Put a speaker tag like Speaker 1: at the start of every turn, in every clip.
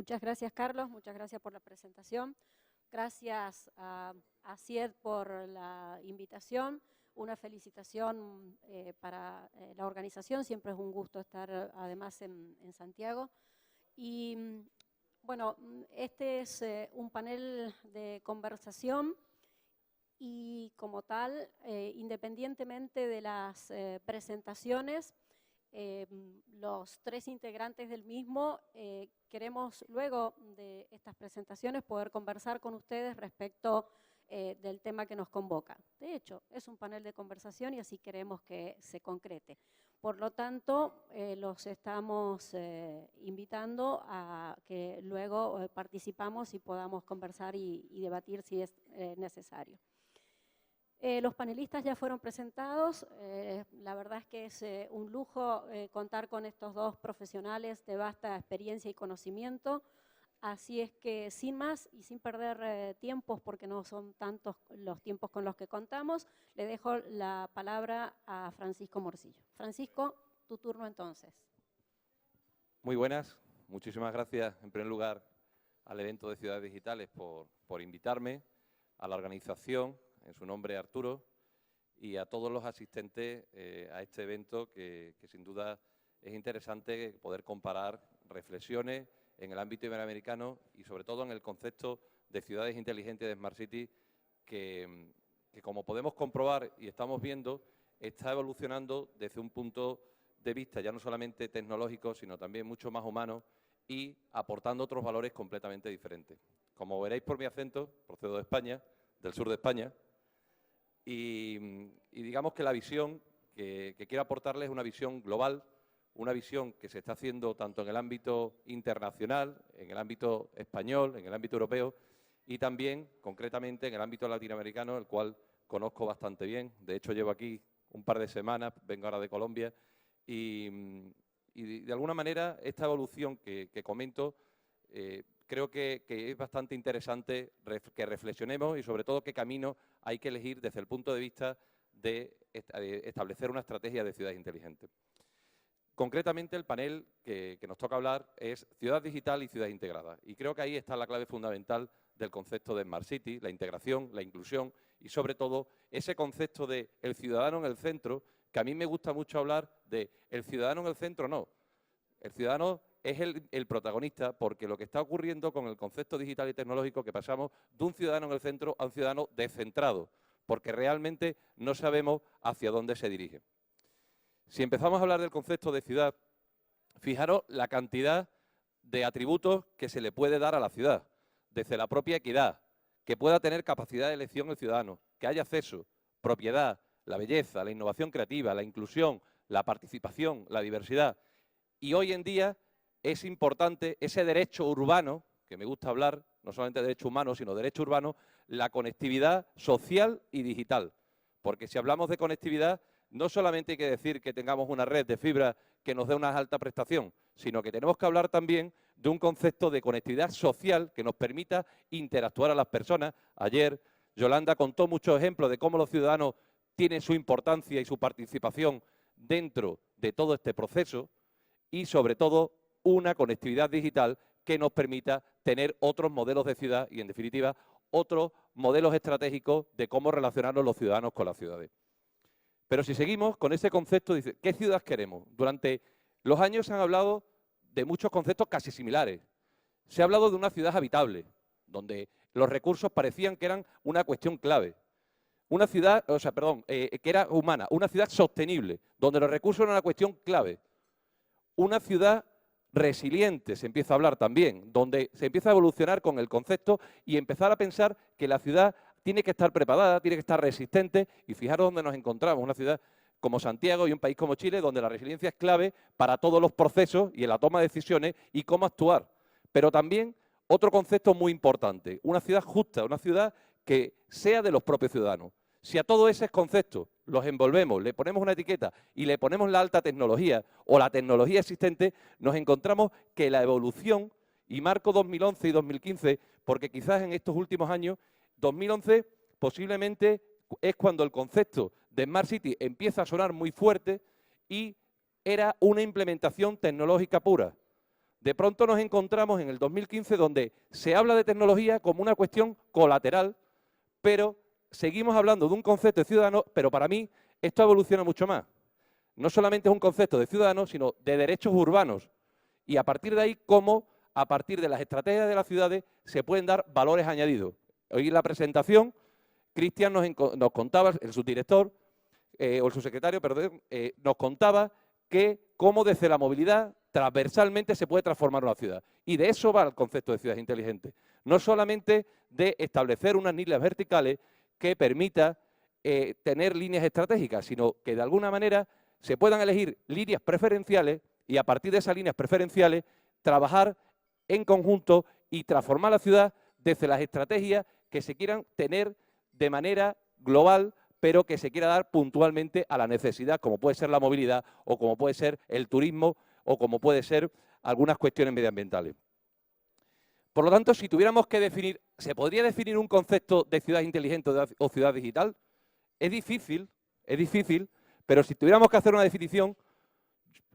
Speaker 1: Muchas gracias, Carlos. Muchas gracias por la presentación. Gracias a CIED por la invitación. Una felicitación para la organización. Siempre es un gusto estar además en Santiago. Y bueno, este es un panel de conversación y como tal, independientemente de las presentaciones, los tres integrantes del mismo queremos luego de estas presentaciones poder conversar con ustedes respecto del tema que nos convoca. De hecho, es un panel de conversación y así queremos que se concrete. Por lo tanto, los estamos invitando a que luego participamos y podamos conversar y debatir si es necesario. Los panelistas ya fueron presentados. La verdad es que es un lujo contar con estos dos profesionales de vasta experiencia y conocimiento. Así es que sin más y sin perder tiempos, porque no son tantos los tiempos con los que contamos, le dejo la palabra a Francisco Morcillo. Francisco, tu turno entonces.
Speaker 2: Muy buenas. Muchísimas gracias, en primer lugar, al evento de Ciudades Digitales por invitarme, a la organización, en su nombre Arturo, y a todos los asistentes a este evento que sin duda es interesante poder comparar reflexiones en el ámbito iberoamericano y sobre todo en el concepto de ciudades inteligentes de Smart City que como podemos comprobar y estamos viendo, está evolucionando desde un punto de vista ya no solamente tecnológico, sino también mucho más humano y aportando otros valores completamente diferentes. Como veréis por mi acento, procedo de España, del sur de España, y digamos que la visión que quiero aportarles es una visión global, una visión que se está haciendo tanto en el ámbito internacional, en el ámbito español, en el ámbito europeo y también, concretamente, en el ámbito latinoamericano, el cual conozco bastante bien. De hecho, llevo aquí un par de semanas, vengo ahora de Colombia, y de alguna manera esta evolución que comento creo que es bastante interesante que reflexionemos y sobre todo qué camino hay que elegir desde el punto de vista de establecer una estrategia de ciudades inteligentes. Concretamente, el panel que nos toca hablar es ciudad digital y ciudad integrada. Y creo que ahí está la clave fundamental del concepto de Smart City, la integración, la inclusión y, sobre todo, ese concepto de el ciudadano en el centro, que a mí me gusta mucho hablar de el ciudadano en el centro, no. El ciudadano es el protagonista porque lo que está ocurriendo con el concepto digital y tecnológico que pasamos de un ciudadano en el centro a un ciudadano descentrado, porque realmente no sabemos hacia dónde se dirige. Si empezamos a hablar del concepto de ciudad, fijaros la cantidad de atributos que se le puede dar a la ciudad, desde la propia equidad, que pueda tener capacidad de elección el ciudadano, que haya acceso, propiedad, la belleza, la innovación creativa, la inclusión, la participación, la diversidad. Y hoy en día es importante ese derecho urbano, que me gusta hablar, no solamente de derecho humano, sino de derecho urbano, la conectividad social y digital. Porque si hablamos de conectividad, no solamente hay que decir que tengamos una red de fibra que nos dé una alta prestación, sino que tenemos que hablar también de un concepto de conectividad social que nos permita interactuar a las personas. Ayer Yolanda contó muchos ejemplos de cómo los ciudadanos tienen su importancia y su participación dentro de todo este proceso y, sobre todo, una conectividad digital que nos permita tener otros modelos de ciudad y, en definitiva, otros modelos estratégicos de cómo relacionarnos los ciudadanos con las ciudades. Pero si seguimos con ese concepto, dice, ¿qué ciudad queremos? Durante los años se han hablado de muchos conceptos casi similares. Se ha hablado de una ciudad habitable, donde los recursos parecían que eran una cuestión clave. Una ciudad, que era humana, una ciudad sostenible, donde los recursos eran una cuestión clave. Una ciudad resiliente, se empieza a hablar también, donde se empieza a evolucionar con el concepto y empezar a pensar que la ciudad tiene que estar preparada, tiene que estar resistente, y fijaros dónde nos encontramos, una ciudad como Santiago y un país como Chile, donde la resiliencia es clave para todos los procesos y en la toma de decisiones y cómo actuar. Pero también otro concepto muy importante, una ciudad justa, una ciudad que sea de los propios ciudadanos. Si a todos esos conceptos los envolvemos, le ponemos una etiqueta y le ponemos la alta tecnología o la tecnología existente, nos encontramos que la evolución, y marco 2011 y 2015, porque quizás en estos últimos años, 2011 posiblemente es cuando el concepto de Smart City empieza a sonar muy fuerte y era una implementación tecnológica pura, de pronto nos encontramos en el 2015 donde se habla de tecnología como una cuestión colateral, pero seguimos hablando de un concepto de ciudadano, pero para mí esto evoluciona mucho más. No solamente es un concepto de ciudadano, sino de derechos urbanos. Y a partir de ahí, cómo a partir de las estrategias de las ciudades se pueden dar valores añadidos. Hoy en la presentación, Cristian nos contaba, el subdirector, o el subsecretario, perdón, nos contaba que cómo desde la movilidad transversalmente se puede transformar una ciudad. Y de eso va el concepto de ciudad inteligente. No solamente de establecer unas líneas verticales que permita tener líneas estratégicas, sino que de alguna manera se puedan elegir líneas preferenciales y a partir de esas líneas preferenciales trabajar en conjunto y transformar la ciudad desde las estrategias que se quieran tener de manera global, pero que se quiera dar puntualmente a la necesidad, como puede ser la movilidad o como puede ser el turismo o como puede ser algunas cuestiones medioambientales. Por lo tanto, si tuviéramos que definir, ¿se podría definir un concepto de ciudad inteligente o ciudad digital? Es difícil, pero si tuviéramos que hacer una definición,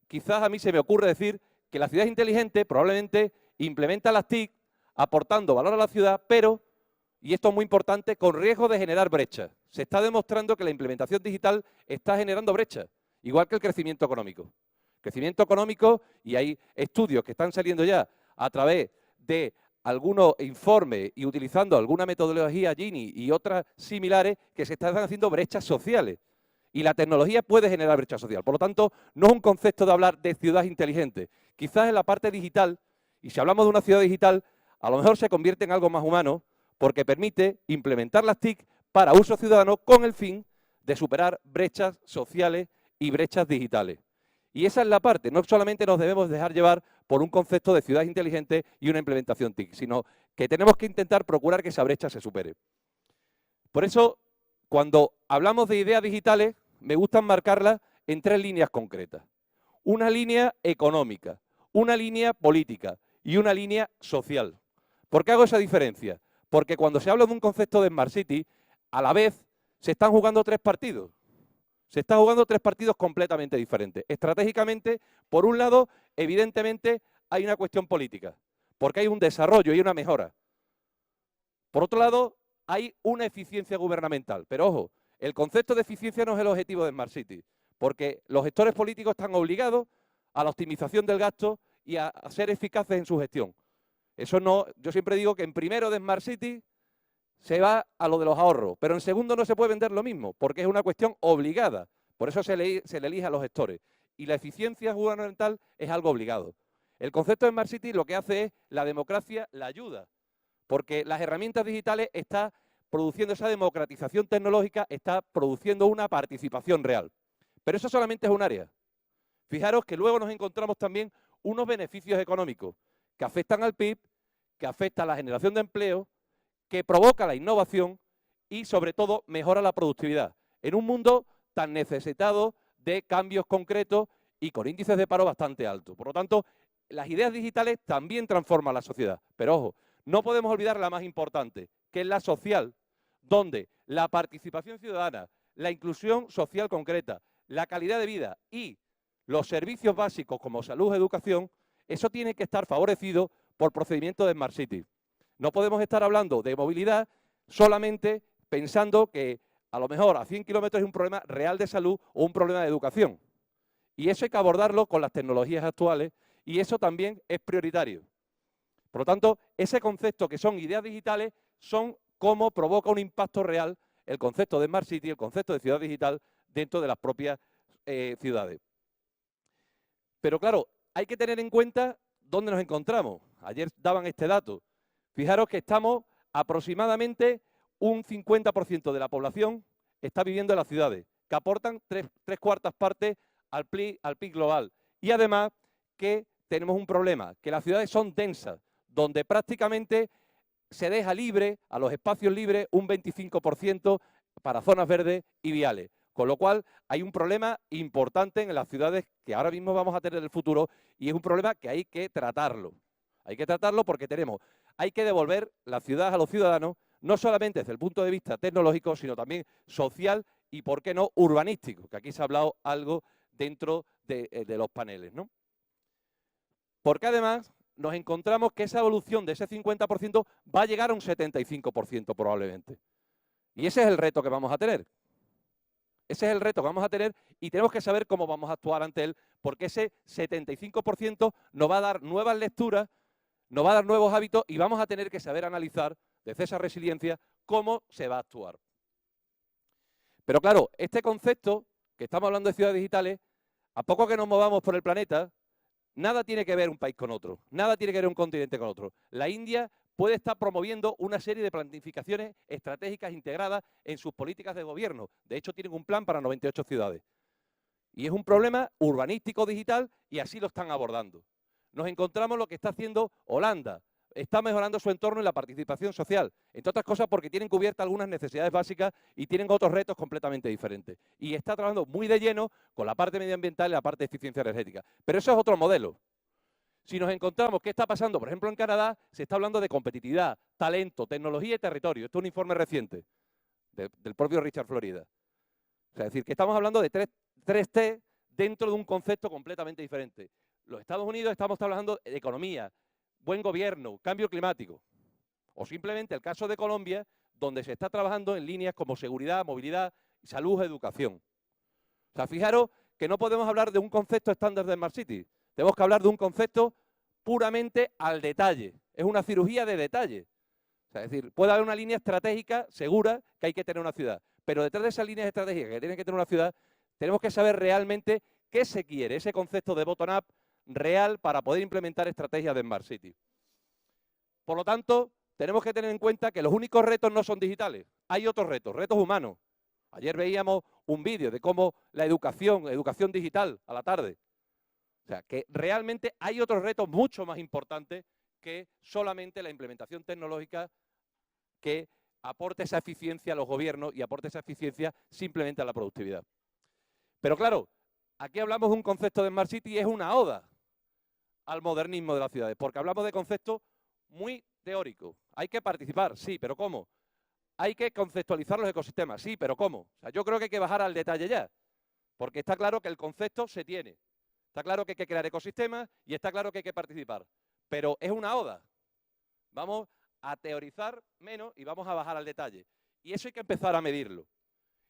Speaker 2: quizás a mí se me ocurre decir que la ciudad inteligente probablemente implementa las TIC aportando valor a la ciudad, pero, y esto es muy importante, con riesgo de generar brechas. Se está demostrando que la implementación digital está generando brechas, igual que el crecimiento económico. Crecimiento económico, y hay estudios que están saliendo ya a través de algunos informes y utilizando alguna metodología Gini y otras similares que se están haciendo brechas sociales. Y la tecnología puede generar brecha social. Por lo tanto, no es un concepto de hablar de ciudad inteligente. Quizás en la parte digital, y si hablamos de una ciudad digital, a lo mejor se convierte en algo más humano porque permite implementar las TIC para uso ciudadano con el fin de superar brechas sociales y brechas digitales. Y esa es la parte. No solamente nos debemos dejar llevar por un concepto de ciudad inteligente y una implementación TIC, sino que tenemos que intentar procurar que esa brecha se supere. Por eso, cuando hablamos de ideas digitales, me gusta marcarlas en 3 líneas concretas. Una línea económica, una línea política y una línea social. ¿Por qué hago esa diferencia? Porque cuando se habla de un concepto de Smart City, a la vez se están jugando 3 partidos. Se están jugando 3 partidos completamente diferentes. Estratégicamente, por un lado, evidentemente, hay una cuestión política, porque hay un desarrollo y una mejora. Por otro lado, hay una eficiencia gubernamental. Pero ojo, el concepto de eficiencia no es el objetivo de Smart City, porque los gestores políticos están obligados a la optimización del gasto y a ser eficaces en su gestión. Eso no, yo siempre digo que en primero de Smart City se va a lo de los ahorros, pero en segundo no se puede vender lo mismo, porque es una cuestión obligada. Por eso se le elige a los gestores. Y la eficiencia gubernamental es algo obligado. El concepto de Smart City lo que hace es la democracia, la ayuda, porque las herramientas digitales están produciendo esa democratización tecnológica, está produciendo una participación real. Pero eso solamente es un área. Fijaros que luego nos encontramos también unos beneficios económicos que afectan al PIB, que afectan a la generación de empleo, que provoca la innovación y, sobre todo, mejora la productividad. En un mundo tan necesitado de cambios concretos y con índices de paro bastante altos. Por lo tanto, las ideas digitales también transforman la sociedad. Pero, ojo, no podemos olvidar la más importante, que es la social, donde la participación ciudadana, la inclusión social concreta, la calidad de vida y los servicios básicos como salud o educación, eso tiene que estar favorecido por procedimientos de Smart City. No podemos estar hablando de movilidad solamente pensando que a lo mejor a 100 kilómetros es un problema real de salud o un problema de educación. Y eso hay que abordarlo con las tecnologías actuales y eso también es prioritario. Por lo tanto, ese concepto que son ideas digitales son cómo provoca un impacto real el concepto de Smart City, el concepto de ciudad digital dentro de las propias ciudades. Pero claro, hay que tener en cuenta dónde nos encontramos. Ayer daban este dato. Fijaros que estamos aproximadamente un 50% de la población está viviendo en las ciudades, que aportan 3/4 partes al PIB global. Y además que tenemos un problema, que las ciudades son densas, donde prácticamente se deja libre, a los espacios libres, un 25% para zonas verdes y viales. Con lo cual, hay un problema importante en las ciudades que ahora mismo vamos a tener en el futuro y es un problema que hay que tratarlo. Hay que tratarlo porque hay que devolver la ciudad a los ciudadanos, no solamente desde el punto de vista tecnológico, sino también social y, ¿por qué no?, urbanístico, que aquí se ha hablado algo dentro de los paneles, ¿no? Porque además nos encontramos que esa evolución de ese 50% va a llegar a un 75% probablemente. Y ese es el reto que vamos a tener. Ese es el reto que vamos a tener y tenemos que saber cómo vamos a actuar ante él, porque ese 75% nos va a dar nuevas lecturas, nos va a dar nuevos hábitos y vamos a tener que saber analizar desde esa resiliencia cómo se va a actuar. Pero claro, este concepto, que estamos hablando de ciudades digitales, a poco que nos movamos por el planeta, nada tiene que ver un país con otro, nada tiene que ver un continente con otro. La India puede estar promoviendo una serie de planificaciones estratégicas integradas en sus políticas de gobierno. De hecho, tienen un plan para 98 ciudades. Y es un problema urbanístico digital y así lo están abordando. Nos encontramos lo que está haciendo Holanda. Está mejorando su entorno en la participación social, entre otras cosas porque tienen cubiertas algunas necesidades básicas y tienen otros retos completamente diferentes. Y está trabajando muy de lleno con la parte medioambiental y la parte de eficiencia energética. Pero eso es otro modelo. Si nos encontramos, ¿qué está pasando? Por ejemplo, en Canadá se está hablando de competitividad, talento, tecnología y territorio. Esto es un informe reciente del propio Richard Florida. O sea, es decir, que estamos hablando de 3T dentro de un concepto completamente diferente. Los Estados Unidos estamos hablando de economía, buen gobierno, cambio climático. O simplemente el caso de Colombia, donde se está trabajando en líneas como seguridad, movilidad, salud, educación. O sea, fijaros que no podemos hablar de un concepto estándar de Smart City. Tenemos que hablar de un concepto puramente al detalle. Es una cirugía de detalle. O sea, es decir, puede haber una línea estratégica segura que hay que tener una ciudad. Pero detrás de esas líneas estratégicas que tiene que tener una ciudad, tenemos que saber realmente qué se quiere, ese concepto de bottom-up real para poder implementar estrategias de Smart City. Por lo tanto, tenemos que tener en cuenta que los únicos retos no son digitales. Hay otros retos, retos humanos. Ayer veíamos un vídeo de cómo la educación digital a la tarde. O sea, que realmente hay otros retos mucho más importantes que solamente la implementación tecnológica que aporte esa eficiencia a los gobiernos y aporte esa eficiencia simplemente a la productividad. Pero claro, aquí hablamos de un concepto de Smart City y es una oda al modernismo de las ciudades, porque hablamos de conceptos muy teóricos. Hay que participar, sí, pero ¿cómo? Hay que conceptualizar los ecosistemas, sí, pero ¿cómo? O sea, yo creo que hay que bajar al detalle ya, porque está claro que el concepto se tiene. Está claro que hay que crear ecosistemas y está claro que hay que participar. Pero es una oda. Vamos a teorizar menos y vamos a bajar al detalle. Y eso hay que empezar a medirlo.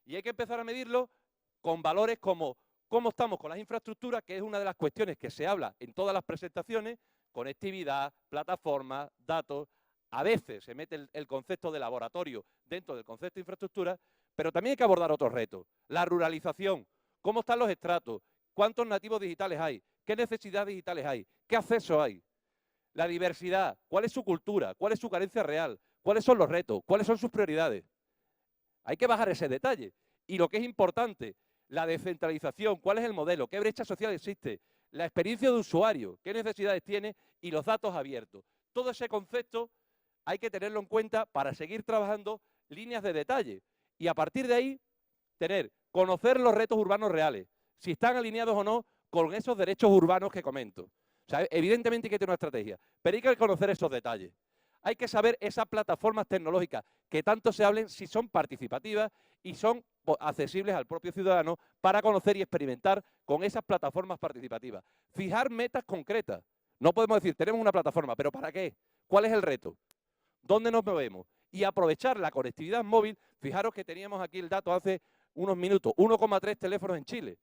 Speaker 2: Y hay que empezar a medirlo con valores como cómo estamos con las infraestructuras, que es una de las cuestiones que se habla en todas las presentaciones, conectividad, plataformas, datos. A veces se mete el concepto de laboratorio dentro del concepto de infraestructura, pero también hay que abordar otros retos. La ruralización, cómo están los estratos, cuántos nativos digitales hay, qué necesidades digitales hay, qué acceso hay. La diversidad, cuál es su cultura, cuál es su carencia real, cuáles son los retos, cuáles son sus prioridades. Hay que bajar ese detalle. Y lo que es importante, la descentralización, cuál es el modelo, qué brecha social existe, la experiencia de usuario, qué necesidades tiene y los datos abiertos. Todo ese concepto hay que tenerlo en cuenta para seguir trabajando líneas de detalle. Y a partir de ahí, conocer los retos urbanos reales, si están alineados o no con esos derechos urbanos que comento. O sea, evidentemente hay que tener una estrategia, pero hay que conocer esos detalles. Hay que saber esas plataformas tecnológicas que tanto se hablen si son participativas y son accesibles al propio ciudadano para conocer y experimentar con esas plataformas participativas. Fijar metas concretas. No podemos decir, tenemos una plataforma, ¿pero para qué? ¿Cuál es el reto? ¿Dónde nos movemos? Y aprovechar la conectividad móvil. Fijaros que teníamos aquí el dato hace unos minutos, 1,3 teléfonos en Chile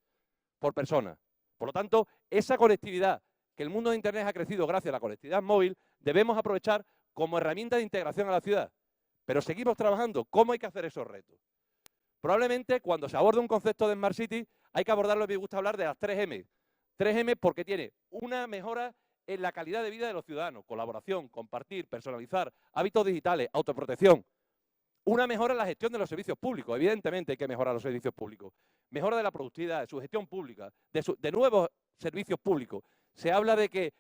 Speaker 2: por persona. Por lo tanto, esa conectividad, que el mundo de Internet ha crecido gracias a la conectividad móvil, debemos aprovechar como herramienta de integración a la ciudad. Pero seguimos trabajando. ¿Cómo hay que hacer esos retos? Probablemente cuando se aborda un concepto de Smart City hay que abordarlo, me gusta hablar de las 3M. 3M porque tiene una mejora en la calidad de vida de los ciudadanos, colaboración, compartir, personalizar, hábitos digitales, autoprotección. Una mejora en la gestión de los servicios públicos, evidentemente hay que mejorar los servicios públicos. Mejora de la productividad, de su gestión pública, de nuevos servicios públicos. Se habla de que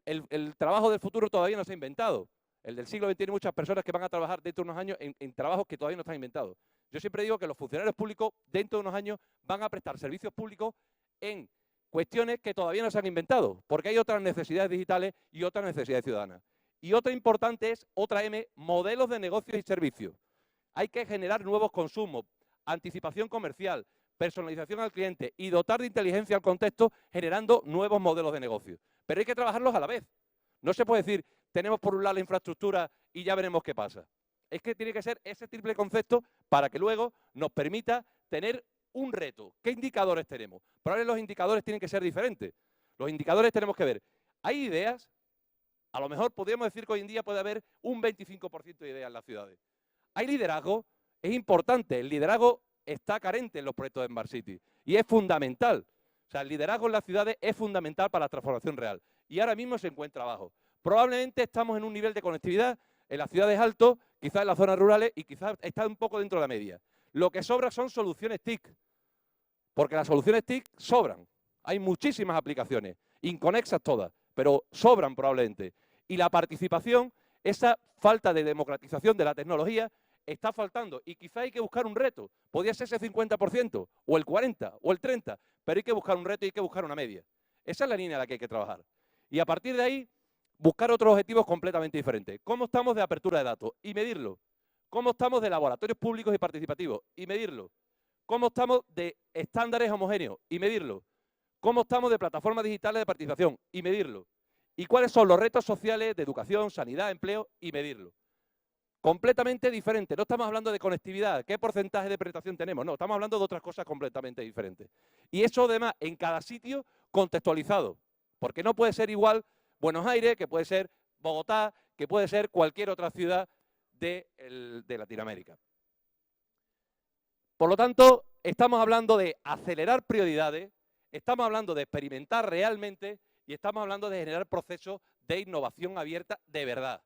Speaker 2: el trabajo del futuro todavía no se ha inventado. El del siglo XXI tiene muchas personas que van a trabajar dentro de unos años en trabajos que todavía no están inventados. Yo siempre digo que los funcionarios públicos dentro de unos años van a prestar servicios públicos en cuestiones que todavía no se han inventado, porque hay otras necesidades digitales y otras necesidades ciudadanas. Y otra importante es, otra M, modelos de negocios y servicios. Hay que generar nuevos consumos, anticipación comercial, personalización al cliente y dotar de inteligencia al contexto generando nuevos modelos de negocio. pero hay que trabajarlos a la vez. No se puede decir, tenemos por un lado la infraestructura y ya veremos qué pasa. Es que tiene que ser ese triple concepto para que luego nos permita tener un reto. ¿Qué indicadores tenemos? Probablemente los indicadores tienen que ser diferentes. Los indicadores tenemos que ver, ¿hay ideas? A lo mejor podríamos decir que hoy en día puede haber un 25% de ideas en las ciudades. ¿Hay liderazgo? Es importante. El liderazgo está carente en los proyectos de Smart City y es fundamental. O sea, el liderazgo en las ciudades es fundamental para la transformación real y ahora mismo se encuentra abajo. Probablemente estamos en un nivel de conectividad en las ciudades alto, quizás en las zonas rurales y quizás está un poco dentro de la media. Lo que sobra son soluciones TIC, porque las soluciones TIC sobran. Hay muchísimas aplicaciones, inconexas todas, pero sobran probablemente. Y la participación, esa falta de democratización de la tecnología, está faltando. Y quizá hay que buscar un reto. Podría ser ese 50%, o el 40%, o el 30%, pero hay que buscar un reto y hay que buscar una media. Esa es la línea en la que hay que trabajar. Y a partir de ahí, buscar otros objetivos completamente diferentes. ¿Cómo estamos de apertura de datos? Y medirlo. ¿Cómo estamos de laboratorios públicos y participativos? Y medirlo. ¿Cómo estamos de estándares homogéneos? Y medirlo. ¿Cómo estamos de plataformas digitales de participación? Y medirlo. ¿Y cuáles son los retos sociales de educación, sanidad, empleo? Y medirlo. Completamente diferente. No estamos hablando de conectividad, qué porcentaje de penetración tenemos. No, estamos hablando de otras cosas completamente diferentes. Y eso además en cada sitio contextualizado. Porque no puede ser igual Buenos Aires, que puede ser Bogotá, que puede ser cualquier otra ciudad de Latinoamérica. Por lo tanto, estamos hablando de acelerar prioridades, estamos hablando de experimentar realmente y estamos hablando de generar procesos de innovación abierta de verdad.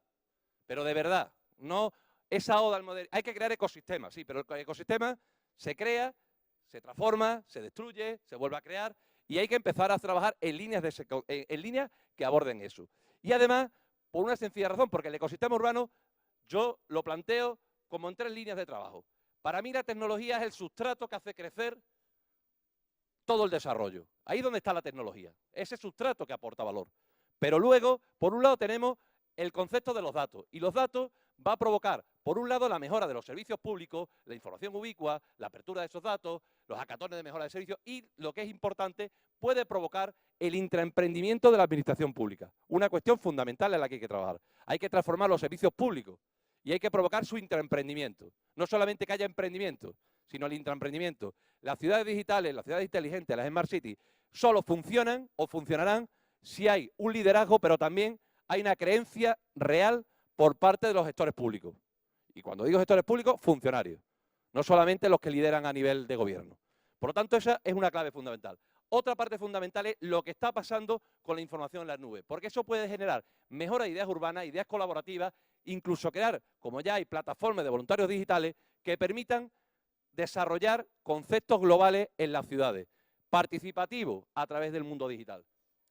Speaker 2: Pero de verdad, no esa oda al modelo. Hay que crear ecosistemas, sí, pero el ecosistema se crea, se transforma, se destruye, se vuelve a crear y hay que empezar a trabajar en líneas que aborden eso. Y además, por una sencilla razón, porque el ecosistema urbano yo lo planteo como en 3 líneas de trabajo. Para mí la tecnología es el sustrato que hace crecer todo el desarrollo. Ahí es donde está la tecnología, ese sustrato que aporta valor. Pero luego, por un lado, tenemos el concepto de los datos. Y los datos va a provocar, por un lado, la mejora de los servicios públicos, la información ubicua, la apertura de esos datos, los hackatones de mejora de servicios y, lo que es importante, puede provocar el intraemprendimiento de la administración pública. Una cuestión fundamental en la que hay que trabajar. Hay que transformar los servicios públicos y hay que provocar su intraemprendimiento. No solamente que haya emprendimiento, sino el intraemprendimiento. Las ciudades digitales, las ciudades inteligentes, las Smart Cities, solo funcionan o funcionarán si hay un liderazgo, pero también hay una creencia real por parte de los gestores públicos. Y cuando digo gestores públicos, funcionarios. No solamente los que lideran a nivel de gobierno. Por lo tanto, esa es una clave fundamental. Otra parte fundamental es lo que está pasando con la información en las nubes, porque eso puede generar mejoras de ideas urbanas, ideas colaborativas, incluso crear, como ya hay plataformas de voluntarios digitales, que permitan desarrollar conceptos globales en las ciudades, participativos a través del mundo digital.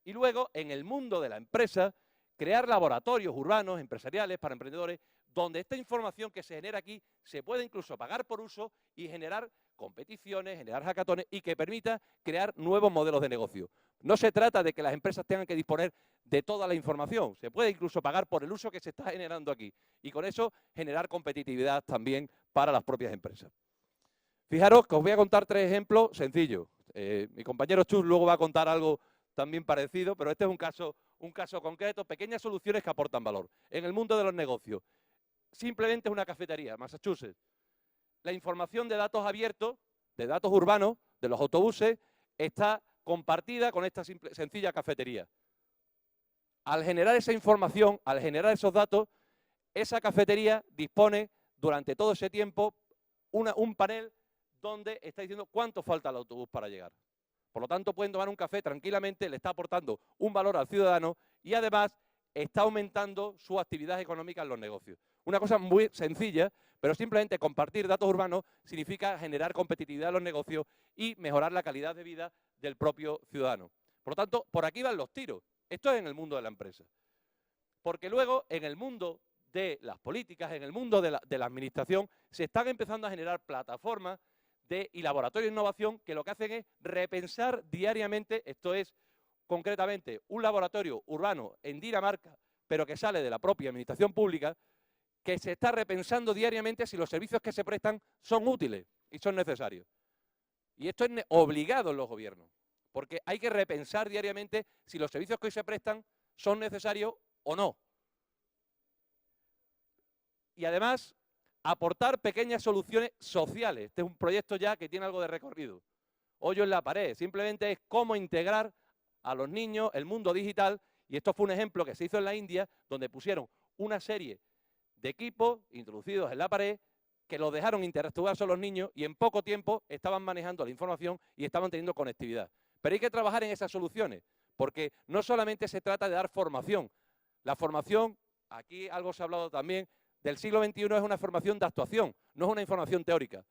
Speaker 2: Y luego, en el mundo de la empresa, crear laboratorios urbanos, empresariales, para emprendedores, donde esta información que se genera aquí se puede incluso pagar por uso y generar competiciones, generar hackatones y que permita crear nuevos modelos de negocio. No se trata de que las empresas tengan que disponer de toda la información, se puede incluso pagar por el uso que se está generando aquí y con eso generar competitividad también para las propias empresas. Fijaros que os voy a contar 3 ejemplos sencillos. Mi compañero Chus luego va a contar algo también parecido, pero este es un caso concreto, pequeñas soluciones que aportan valor. En el mundo de los negocios, simplemente es una cafetería, Massachusetts. La información de datos abiertos, de datos urbanos, de los autobuses, está compartida con esta sencilla cafetería. Al generar esa información, al generar esos datos, esa cafetería dispone durante todo ese tiempo un panel donde está diciendo cuánto falta al autobús para llegar. Por lo tanto, pueden tomar un café tranquilamente, le está aportando un valor al ciudadano y además está aumentando su actividad económica en los negocios. Una cosa muy sencilla, pero simplemente compartir datos urbanos significa generar competitividad en los negocios y mejorar la calidad de vida del propio ciudadano. Por lo tanto, por aquí van los tiros. Esto es en el mundo de la empresa. Porque luego, en el mundo de las políticas, en el mundo de la administración, se están empezando a generar plataformas y laboratorios de innovación que lo que hacen es repensar diariamente, esto es concretamente un laboratorio urbano en Dinamarca, pero que sale de la propia administración pública, que se está repensando diariamente si los servicios que se prestan son útiles y son necesarios. Y esto es obligado en los gobiernos, porque hay que repensar diariamente si los servicios que hoy se prestan son necesarios o no. Y además, aportar pequeñas soluciones sociales. Este es un proyecto ya que tiene algo de recorrido. Hoyo en la pared, simplemente es cómo integrar a los niños el mundo digital, y esto fue un ejemplo que se hizo en la India, donde pusieron una serie de equipos introducidos en la pared que los dejaron interactuar con los niños y en poco tiempo estaban manejando la información y estaban teniendo conectividad. Pero hay que trabajar en esas soluciones, porque no solamente se trata de dar formación. La formación, aquí algo se ha hablado también, del siglo XXI es una formación de actuación, no es una información teórica.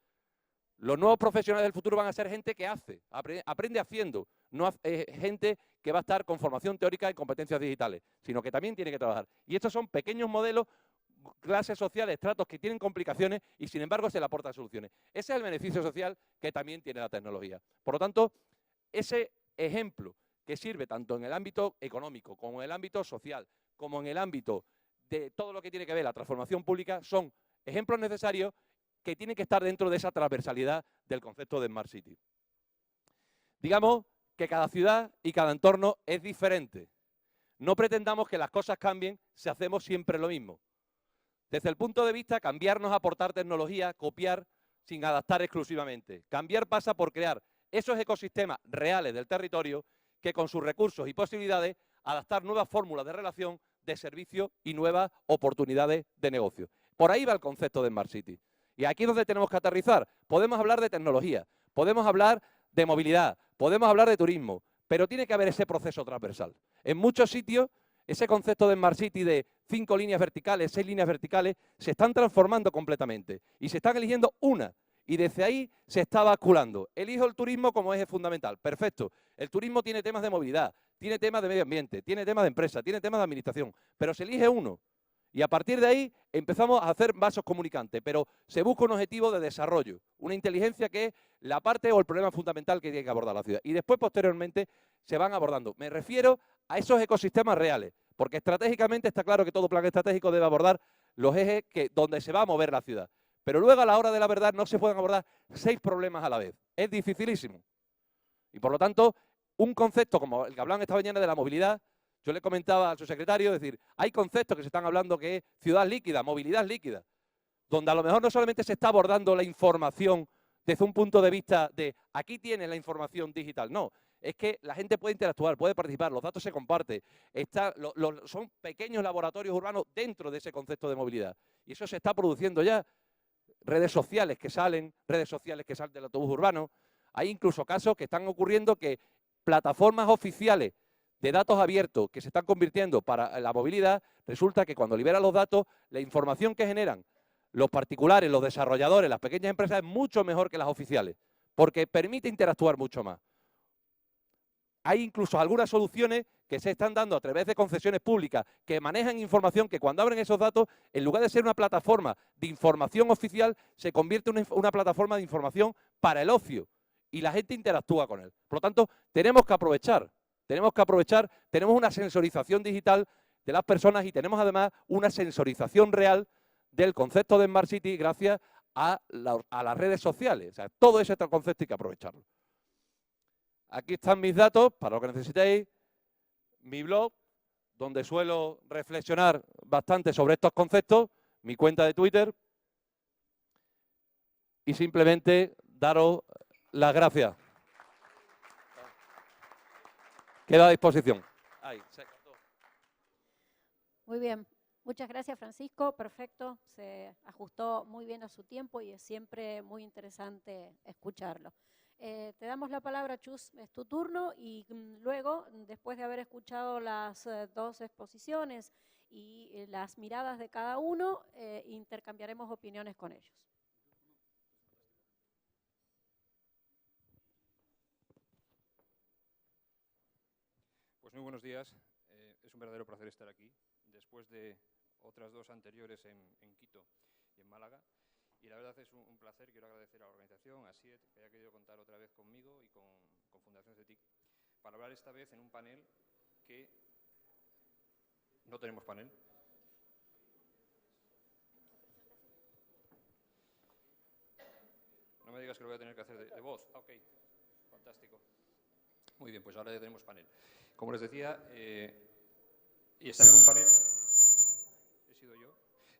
Speaker 2: Los nuevos profesionales del futuro van a ser gente que hace, aprende haciendo, no gente que va a estar con formación teórica y competencias digitales, sino que también tiene que trabajar. Y estos son pequeños modelos, clases sociales, estratos que tienen complicaciones y sin embargo se le aportan soluciones. Ese es el beneficio social que también tiene la tecnología. Por lo tanto, ese ejemplo que sirve tanto en el ámbito económico como en el ámbito social, como en el ámbito de todo lo que tiene que ver la transformación pública, son ejemplos necesarios que tienen que estar dentro de esa transversalidad del concepto de Smart City. Digamos que cada ciudad y cada entorno es diferente. No pretendamos que las cosas cambien si hacemos siempre lo mismo. Desde el punto de vista, cambiarnos a aportar tecnología, copiar sin adaptar exclusivamente. Cambiar pasa por crear esos ecosistemas reales del territorio que con sus recursos y posibilidades adaptar nuevas fórmulas de relación, de servicio y nuevas oportunidades de negocio. Por ahí va el concepto de Smart City. Y aquí es donde tenemos que aterrizar. Podemos hablar de tecnología, podemos hablar de movilidad, podemos hablar de turismo, pero tiene que haber ese proceso transversal. En muchos sitios, ese concepto de Smart City de 5 líneas verticales, 6 líneas verticales, se están transformando completamente y se están eligiendo una. Y desde ahí se está basculando. Elijo el turismo como eje fundamental. Perfecto. El turismo tiene temas de movilidad, tiene temas de medio ambiente, tiene temas de empresa, tiene temas de administración, pero se elige uno. Y a partir de ahí empezamos a hacer vasos comunicantes, pero se busca un objetivo de desarrollo, una inteligencia que es la parte o el problema fundamental que tiene que abordar la ciudad. Y después, posteriormente, se van abordando. Me refiero a esos ecosistemas reales, porque estratégicamente está claro que todo plan estratégico debe abordar los ejes donde se va a mover la ciudad. Pero luego, a la hora de la verdad, no se pueden abordar 6 problemas a la vez. Es dificilísimo. Y por lo tanto, un concepto como el que hablaban esta mañana de la movilidad, yo le comentaba a su secretario, es decir, hay conceptos que se están hablando que es ciudad líquida, movilidad líquida, donde a lo mejor no solamente se está abordando la información desde un punto de vista de aquí tienes la información digital, no, es que la gente puede interactuar, puede participar, los datos se comparten, son pequeños laboratorios urbanos dentro de ese concepto de movilidad. Y eso se está produciendo ya, redes sociales que salen del autobús urbano. Hay incluso casos que están ocurriendo que plataformas oficiales de datos abiertos que se están convirtiendo para la movilidad, resulta que cuando liberan los datos, la información que generan los particulares, los desarrolladores, las pequeñas empresas es mucho mejor que las oficiales, porque permite interactuar mucho más. Hay incluso algunas soluciones que se están dando a través de concesiones públicas que manejan información que cuando abren esos datos, en lugar de ser una plataforma de información oficial, se convierte en una plataforma de información para el ocio y la gente interactúa con él. Por lo tanto, tenemos que aprovechar, tenemos una sensorización digital de las personas y tenemos además una sensorización real del concepto de Smart City gracias a las redes sociales. O sea, todo ese concepto hay que aprovecharlo. Aquí están mis datos, para lo que necesitéis, mi blog, donde suelo reflexionar bastante sobre estos conceptos, mi cuenta de Twitter, y simplemente daros las gracias. Queda a disposición. Ahí, se cortó.
Speaker 1: Muy bien. Muchas gracias, Francisco. Perfecto. Se ajustó muy bien a su tiempo y es siempre muy interesante escucharlo. Te damos la palabra, Chus, es tu turno y luego, después de haber escuchado las 2 exposiciones y las miradas de cada uno, intercambiaremos opiniones con ellos.
Speaker 3: Pues muy buenos días. Es un verdadero placer estar aquí, después de otras 2 anteriores en Quito y en Málaga. Y la verdad es un placer. Quiero agradecer a la organización, a SIET, que haya querido contar otra vez conmigo y con Fundación CETIC para hablar esta vez en un panel que no tenemos panel. No me digas que lo voy a tener que hacer de voz. Ok, fantástico. Muy bien, pues ahora ya tenemos panel. Como les decía, y estar en un panel... He sido yo.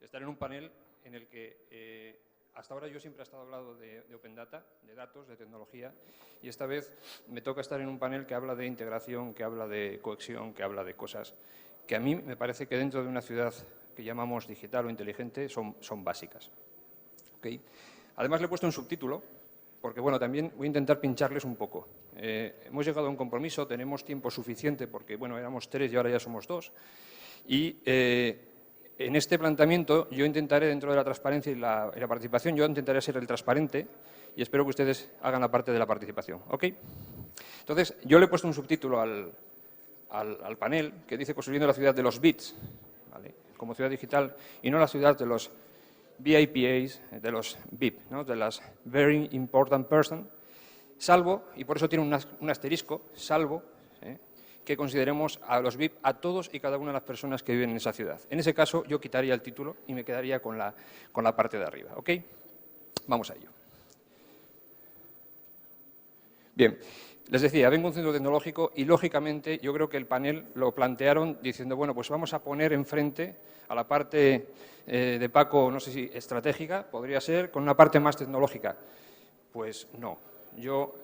Speaker 3: Estar en un panel en el que hasta ahora yo siempre he estado hablando de Open Data, de datos, de tecnología, y esta vez me toca estar en un panel que habla de integración, que habla de cohesión, que habla de cosas que a mí me parece que dentro de una ciudad que llamamos digital o inteligente son básicas. ¿Okay? Además le he puesto un subtítulo, porque bueno, también voy a intentar pincharles un poco. Hemos llegado a un compromiso, tenemos tiempo suficiente, porque bueno, éramos 3 y ahora ya somos 2, y en este planteamiento yo intentaré, dentro de la transparencia y la participación, yo intentaré ser el transparente y espero que ustedes hagan la parte de la participación. ¿Ok? Entonces, yo le he puesto un subtítulo al panel que dice construyendo la ciudad de los bits, ¿vale? Como ciudad digital, y no la ciudad de los VIPAs, de los VIP, ¿no? De las Very Important Person, salvo, y por eso tiene un asterisco, salvo, que consideremos a los VIP a todos y cada una de las personas que viven en esa ciudad. En ese caso, yo quitaría el título y me quedaría con la parte de arriba. ¿Ok? Vamos a ello. Bien, les decía, vengo de un centro tecnológico y, lógicamente, yo creo que el panel lo plantearon diciendo, bueno, pues vamos a poner enfrente a la parte de Paco, no sé si estratégica, podría ser, con una parte más tecnológica. Pues no, yo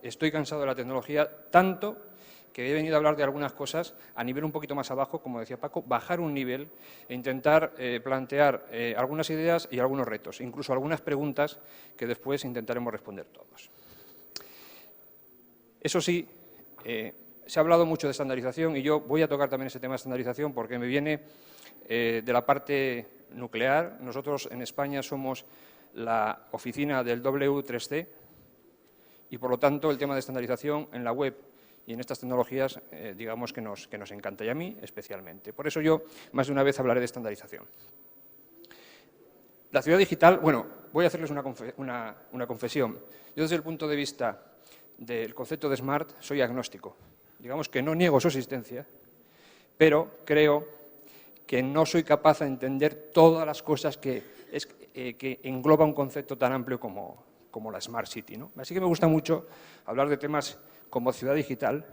Speaker 3: estoy cansado de la tecnología tanto que he venido a hablar de algunas cosas a nivel un poquito más abajo, como decía Paco, bajar un nivel e intentar plantear algunas ideas y algunos retos, incluso algunas preguntas que después intentaremos responder todos. Eso sí, se ha hablado mucho de estandarización y yo voy a tocar también ese tema de estandarización porque me viene de la parte nuclear. Nosotros en España somos la oficina del W3C y, por lo tanto, el tema de estandarización en la web y en estas tecnologías, digamos que nos encanta, y a mí especialmente. Por eso yo más de una vez hablaré de estandarización. La ciudad digital, bueno, voy a hacerles una confesión. Yo desde el punto de vista del concepto de Smart soy agnóstico. Digamos que no niego su existencia, pero creo que no soy capaz de entender todas las cosas que engloba un concepto tan amplio como la Smart City, ¿no? Así que me gusta mucho hablar de temas como ciudad digital.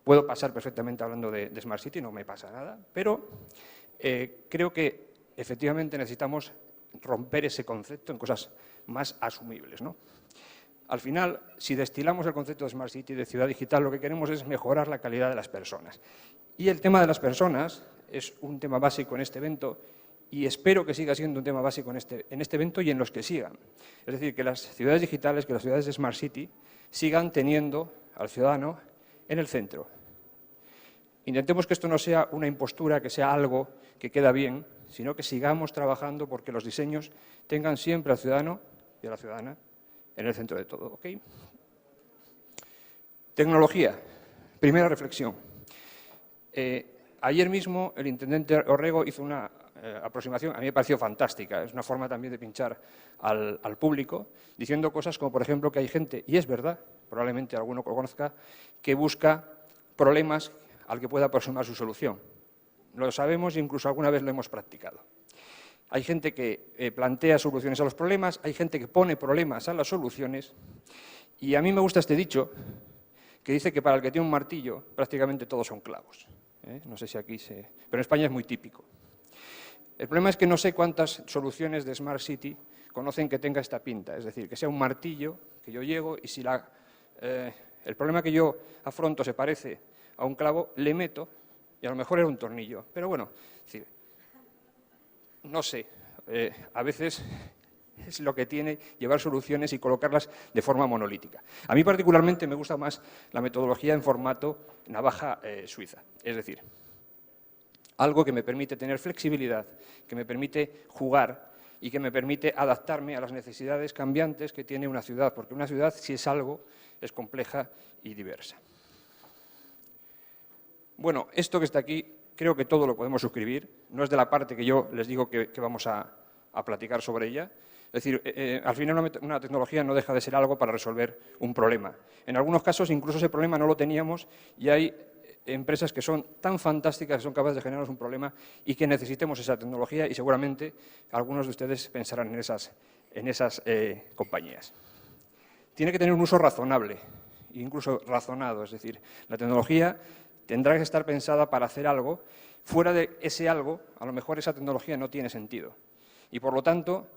Speaker 3: Puedo pasar perfectamente hablando de Smart City, no me pasa nada, pero creo que efectivamente necesitamos romper ese concepto en cosas más asumibles, ¿no? Al final, si destilamos el concepto de Smart City, de ciudad digital, lo que queremos es mejorar la calidad de las personas. Y el tema de las personas es un tema básico en este evento y espero que siga siendo un tema básico en este evento y en los que sigan. Es decir, que las ciudades digitales, que las ciudades de Smart City sigan teniendo al ciudadano en el centro. Intentemos que esto no sea una impostura, que sea algo que queda bien, sino que sigamos trabajando porque los diseños tengan siempre al ciudadano y a la ciudadana en el centro de todo. ¿Ok? Tecnología. Primera reflexión. Ayer mismo el intendente Orrego hizo una aproximación, a mí me pareció fantástica, es una forma también de pinchar al público, diciendo cosas como, por ejemplo, que hay gente, y es verdad, probablemente alguno lo conozca, que busca problemas al que pueda aproximar su solución. Lo sabemos e incluso alguna vez lo hemos practicado. Hay gente que plantea soluciones a los problemas, hay gente que pone problemas a las soluciones, y a mí me gusta este dicho que dice que para el que tiene un martillo prácticamente todos son clavos. No sé si aquí pero en España es muy típico. El problema es que no sé cuántas soluciones de Smart City conocen que tenga esta pinta, es decir, que sea un martillo, que yo llego y si el problema que yo afronto se parece a un clavo, le meto y a lo mejor era un tornillo. Pero bueno, es decir, no sé, a veces es lo que tiene llevar soluciones y colocarlas de forma monolítica. A mí particularmente me gusta más la metodología en formato navaja suiza, es decir, algo que me permite tener flexibilidad, que me permite jugar y que me permite adaptarme a las necesidades cambiantes que tiene una ciudad, porque una ciudad, si es algo, es compleja y diversa. Bueno, esto que está aquí, creo que todo lo podemos suscribir, no es de la parte que yo les digo que vamos a platicar sobre ella. Es decir, al final una tecnología no deja de ser algo para resolver un problema. En algunos casos incluso ese problema no lo teníamos y hay empresas que son tan fantásticas que son capaces de generarnos un problema y que necesitemos esa tecnología y seguramente algunos de ustedes pensarán en esas compañías. Tiene que tener un uso razonable incluso razonado. Es decir, la tecnología tendrá que estar pensada para hacer algo. Fuera de ese algo, a lo mejor esa tecnología no tiene sentido. Y por lo tanto,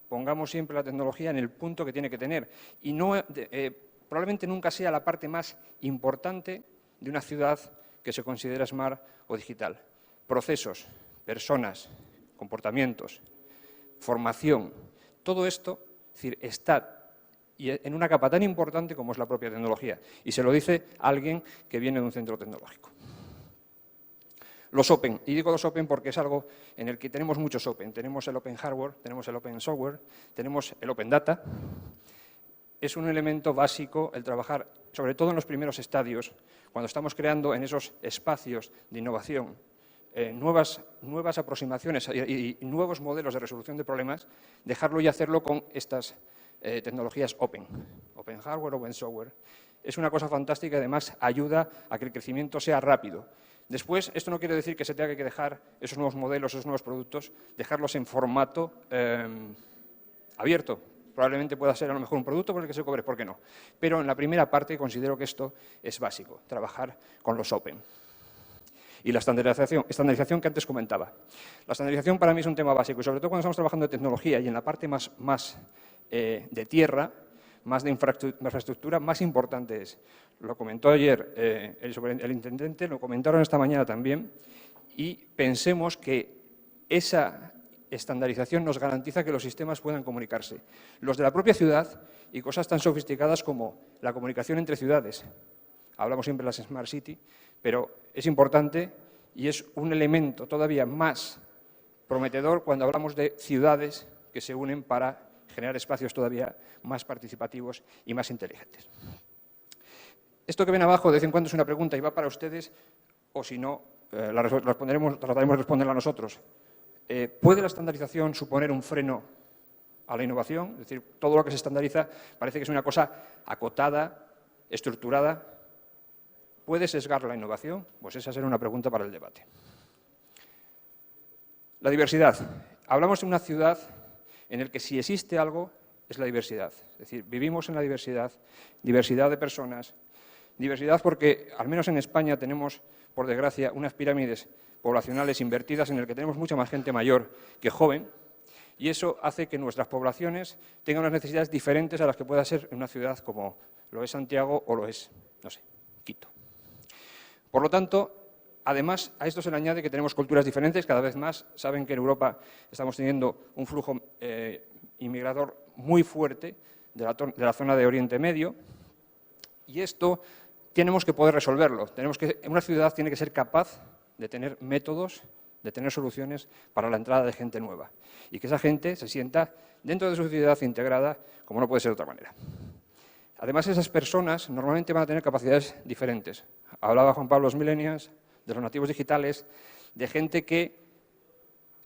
Speaker 3: pongamos siempre la tecnología en el punto que tiene que tener. Y no, probablemente nunca sea la parte más importante de una ciudad que se considera smart o digital. Procesos, personas, comportamientos, formación, todo esto, es decir, está en una capa tan importante como es la propia tecnología. Y se lo dice alguien que viene de un centro tecnológico. Los Open, y digo los Open porque es algo en el que tenemos muchos Open. Tenemos el Open Hardware, tenemos el Open Software, tenemos el Open Data. Es un elemento básico el trabajar, sobre todo en los primeros estadios, cuando estamos creando en esos espacios de innovación nuevas aproximaciones y nuevos modelos de resolución de problemas, dejarlo y hacerlo con estas tecnologías Open. Open Hardware, Open Software. Es una cosa fantástica y además ayuda a que el crecimiento sea rápido. Después, esto no quiere decir que se tenga que dejar esos nuevos modelos, esos nuevos productos, dejarlos en formato abierto. Probablemente pueda ser a lo mejor un producto por el que se cobre, ¿por qué no? Pero en la primera parte considero que esto es básico, trabajar con los Open. Y la estandarización que antes comentaba. La estandarización para mí es un tema básico y sobre todo cuando estamos trabajando en tecnología y en la parte más de tierra, más de infraestructura, más importante es. Lo comentó ayer el intendente, lo comentaron esta mañana también, y pensemos que esa estandarización nos garantiza que los sistemas puedan comunicarse. Los de la propia ciudad y cosas tan sofisticadas como la comunicación entre ciudades. Hablamos siempre de las Smart City, pero es importante y es un elemento todavía más prometedor cuando hablamos de ciudades que se unen para generar espacios todavía más participativos y más inteligentes. Esto que ven abajo de vez en cuando es una pregunta y va para ustedes, o si no, trataremos de responderla nosotros. ¿Puede la estandarización suponer un freno a la innovación? Es decir, todo lo que se estandariza parece que es una cosa acotada, estructurada. ¿Puede sesgar la innovación? Pues esa será una pregunta para el debate. La diversidad. Hablamos de una ciudad en la que si existe algo es la diversidad. Es decir, vivimos en la diversidad, diversidad de personas, diversidad porque, al menos en España, tenemos, por desgracia, unas pirámides poblacionales invertidas en el que tenemos mucha más gente mayor que joven, y eso hace que nuestras poblaciones tengan unas necesidades diferentes a las que pueda ser en una ciudad como lo es Santiago o lo es, no sé, Quito. Por lo tanto, además, a esto se le añade que tenemos culturas diferentes, cada vez más. Saben que en Europa estamos teniendo un flujo inmigrador muy fuerte de la zona de Oriente Medio, y esto tenemos que poder resolverlo. Una ciudad tiene que ser capaz de tener métodos, de tener soluciones para la entrada de gente nueva y que esa gente se sienta dentro de su ciudad integrada como no puede ser de otra manera. Además, esas personas normalmente van a tener capacidades diferentes. Hablaba Juan Pablo de los millennials, de los nativos digitales, de gente que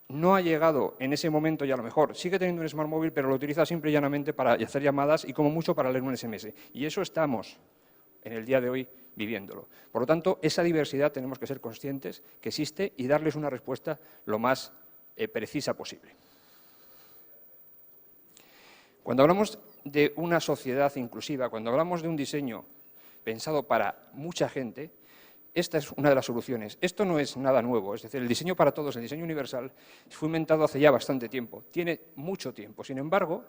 Speaker 3: no ha llegado en ese momento y a lo mejor sigue teniendo un smart móvil, pero lo utiliza simple y llanamente para hacer llamadas y como mucho para leer un SMS. Y eso estamos en el día de hoy viviéndolo. Por lo tanto, esa diversidad tenemos que ser conscientes que existe y darles una respuesta lo más precisa posible. Cuando hablamos de una sociedad inclusiva, cuando hablamos de un diseño pensado para mucha gente, esta es una de las soluciones. Esto no es nada nuevo, es decir, el diseño para todos, el diseño universal, fue inventado hace ya bastante tiempo, tiene mucho tiempo. Sin embargo,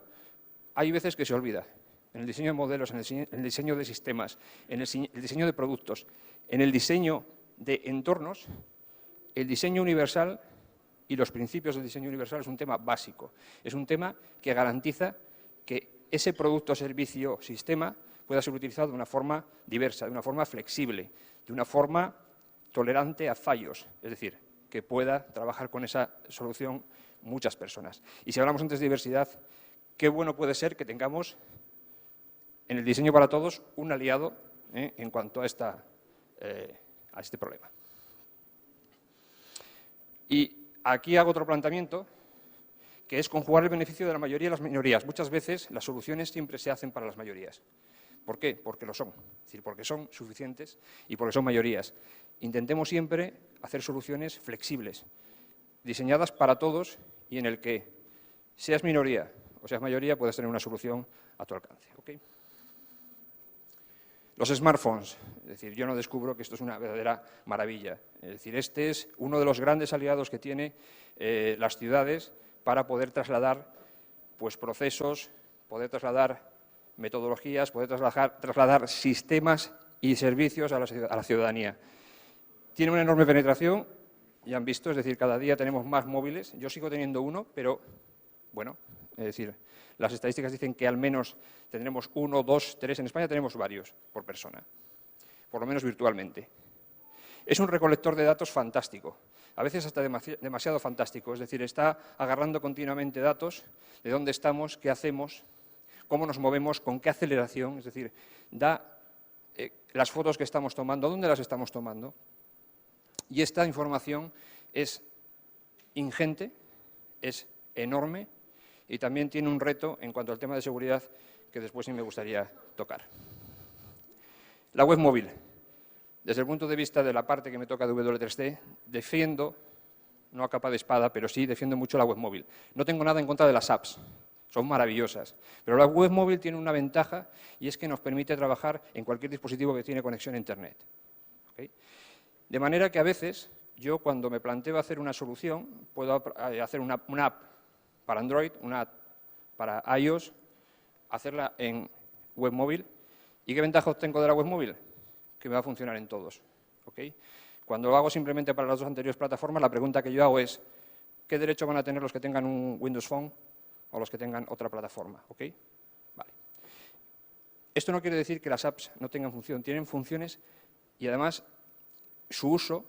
Speaker 3: hay veces que se olvida. En el diseño de modelos, en el diseño de sistemas, en el diseño de productos, en el diseño de entornos, el diseño universal y los principios del diseño universal es un tema básico. Es un tema que garantiza que ese producto, servicio, sistema pueda ser utilizado de una forma diversa, de una forma flexible, de una forma tolerante a fallos, es decir, que pueda trabajar con esa solución muchas personas. Y si hablamos antes de diversidad, qué bueno puede ser que tengamos en el diseño para todos un aliado en cuanto a este problema. Y aquí hago otro planteamiento, que es conjugar el beneficio de la mayoría y las minorías. Muchas veces las soluciones siempre se hacen para las mayorías. ¿Por qué? Porque lo son, es decir, porque son suficientes y porque son mayorías. Intentemos siempre hacer soluciones flexibles, diseñadas para todos y en el que seas minoría o seas mayoría puedes tener una solución a tu alcance. ¿Okay? Los smartphones, es decir, yo no descubro que esto es una verdadera maravilla. Es decir, este es uno de los grandes aliados que tiene las ciudades para poder trasladar pues, procesos, poder trasladar metodologías, poder trasladar sistemas y servicios a la ciudadanía. Tiene una enorme penetración, ya han visto, es decir, cada día tenemos más móviles. Yo sigo teniendo uno, pero, bueno, es decir, las estadísticas dicen que al menos tendremos 1, 2, 3, en España tenemos varios por persona, por lo menos virtualmente. Es un recolector de datos fantástico, a veces hasta demasiado fantástico, es decir, está agarrando continuamente datos de dónde estamos, qué hacemos, cómo nos movemos, con qué aceleración, es decir, da las fotos que estamos tomando, dónde las estamos tomando. Y esta información es ingente, es enorme y también tiene un reto en cuanto al tema de seguridad que después sí me gustaría tocar. La web móvil. Desde el punto de vista de la parte que me toca de W3C, defiendo, no a capa de espada, pero sí defiendo mucho la web móvil. No tengo nada en contra de las apps, son maravillosas, pero la web móvil tiene una ventaja y es que nos permite trabajar en cualquier dispositivo que tiene conexión a Internet. ¿Okay? De manera que a veces, yo cuando me planteo hacer una solución, puedo hacer una app para Android, una app para iOS, hacerla en web móvil. ¿Y qué ventaja obtengo de la web móvil? Que me va a funcionar en todos. ¿Okay? Cuando lo hago simplemente para las dos anteriores plataformas, la pregunta que yo hago es ¿qué derecho van a tener los que tengan un Windows Phone o los que tengan otra plataforma? ¿Okay? Vale. Esto no quiere decir que las apps no tengan función, tienen funciones y además su uso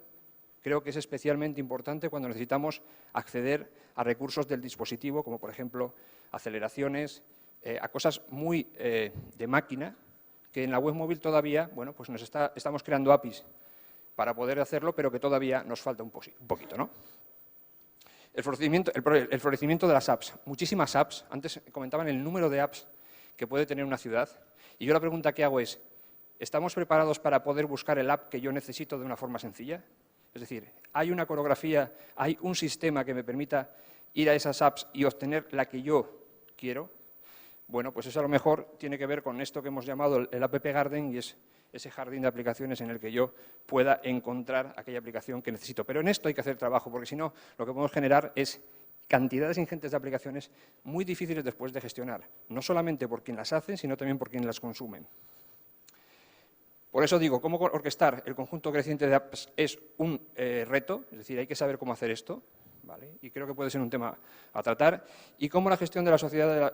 Speaker 3: creo que es especialmente importante cuando necesitamos acceder a recursos del dispositivo, como por ejemplo aceleraciones, a cosas muy de máquina, que en la web móvil todavía, bueno, pues estamos creando APIs para poder hacerlo, pero que todavía nos falta un poquito, ¿no? El florecimiento de las apps. Muchísimas apps. Antes comentaban el número de apps que puede tener una ciudad. Y yo la pregunta que hago es, ¿estamos preparados para poder buscar el app que yo necesito de una forma sencilla? Es decir, ¿hay una coreografía, hay un sistema que me permita ir a esas apps y obtener la que yo quiero? Bueno, pues eso a lo mejor tiene que ver con esto que hemos llamado el App Garden y es ese jardín de aplicaciones en el que yo pueda encontrar aquella aplicación que necesito. Pero en esto hay que hacer trabajo, porque si no, lo que podemos generar es cantidades ingentes de aplicaciones muy difíciles después de gestionar, no solamente por quien las hace, sino también por quien las consume. Por eso digo, cómo orquestar el conjunto creciente de apps es un reto, es decir, hay que saber cómo hacer esto, ¿vale? Y creo que puede ser un tema a tratar, y cómo la gestión de la sociedad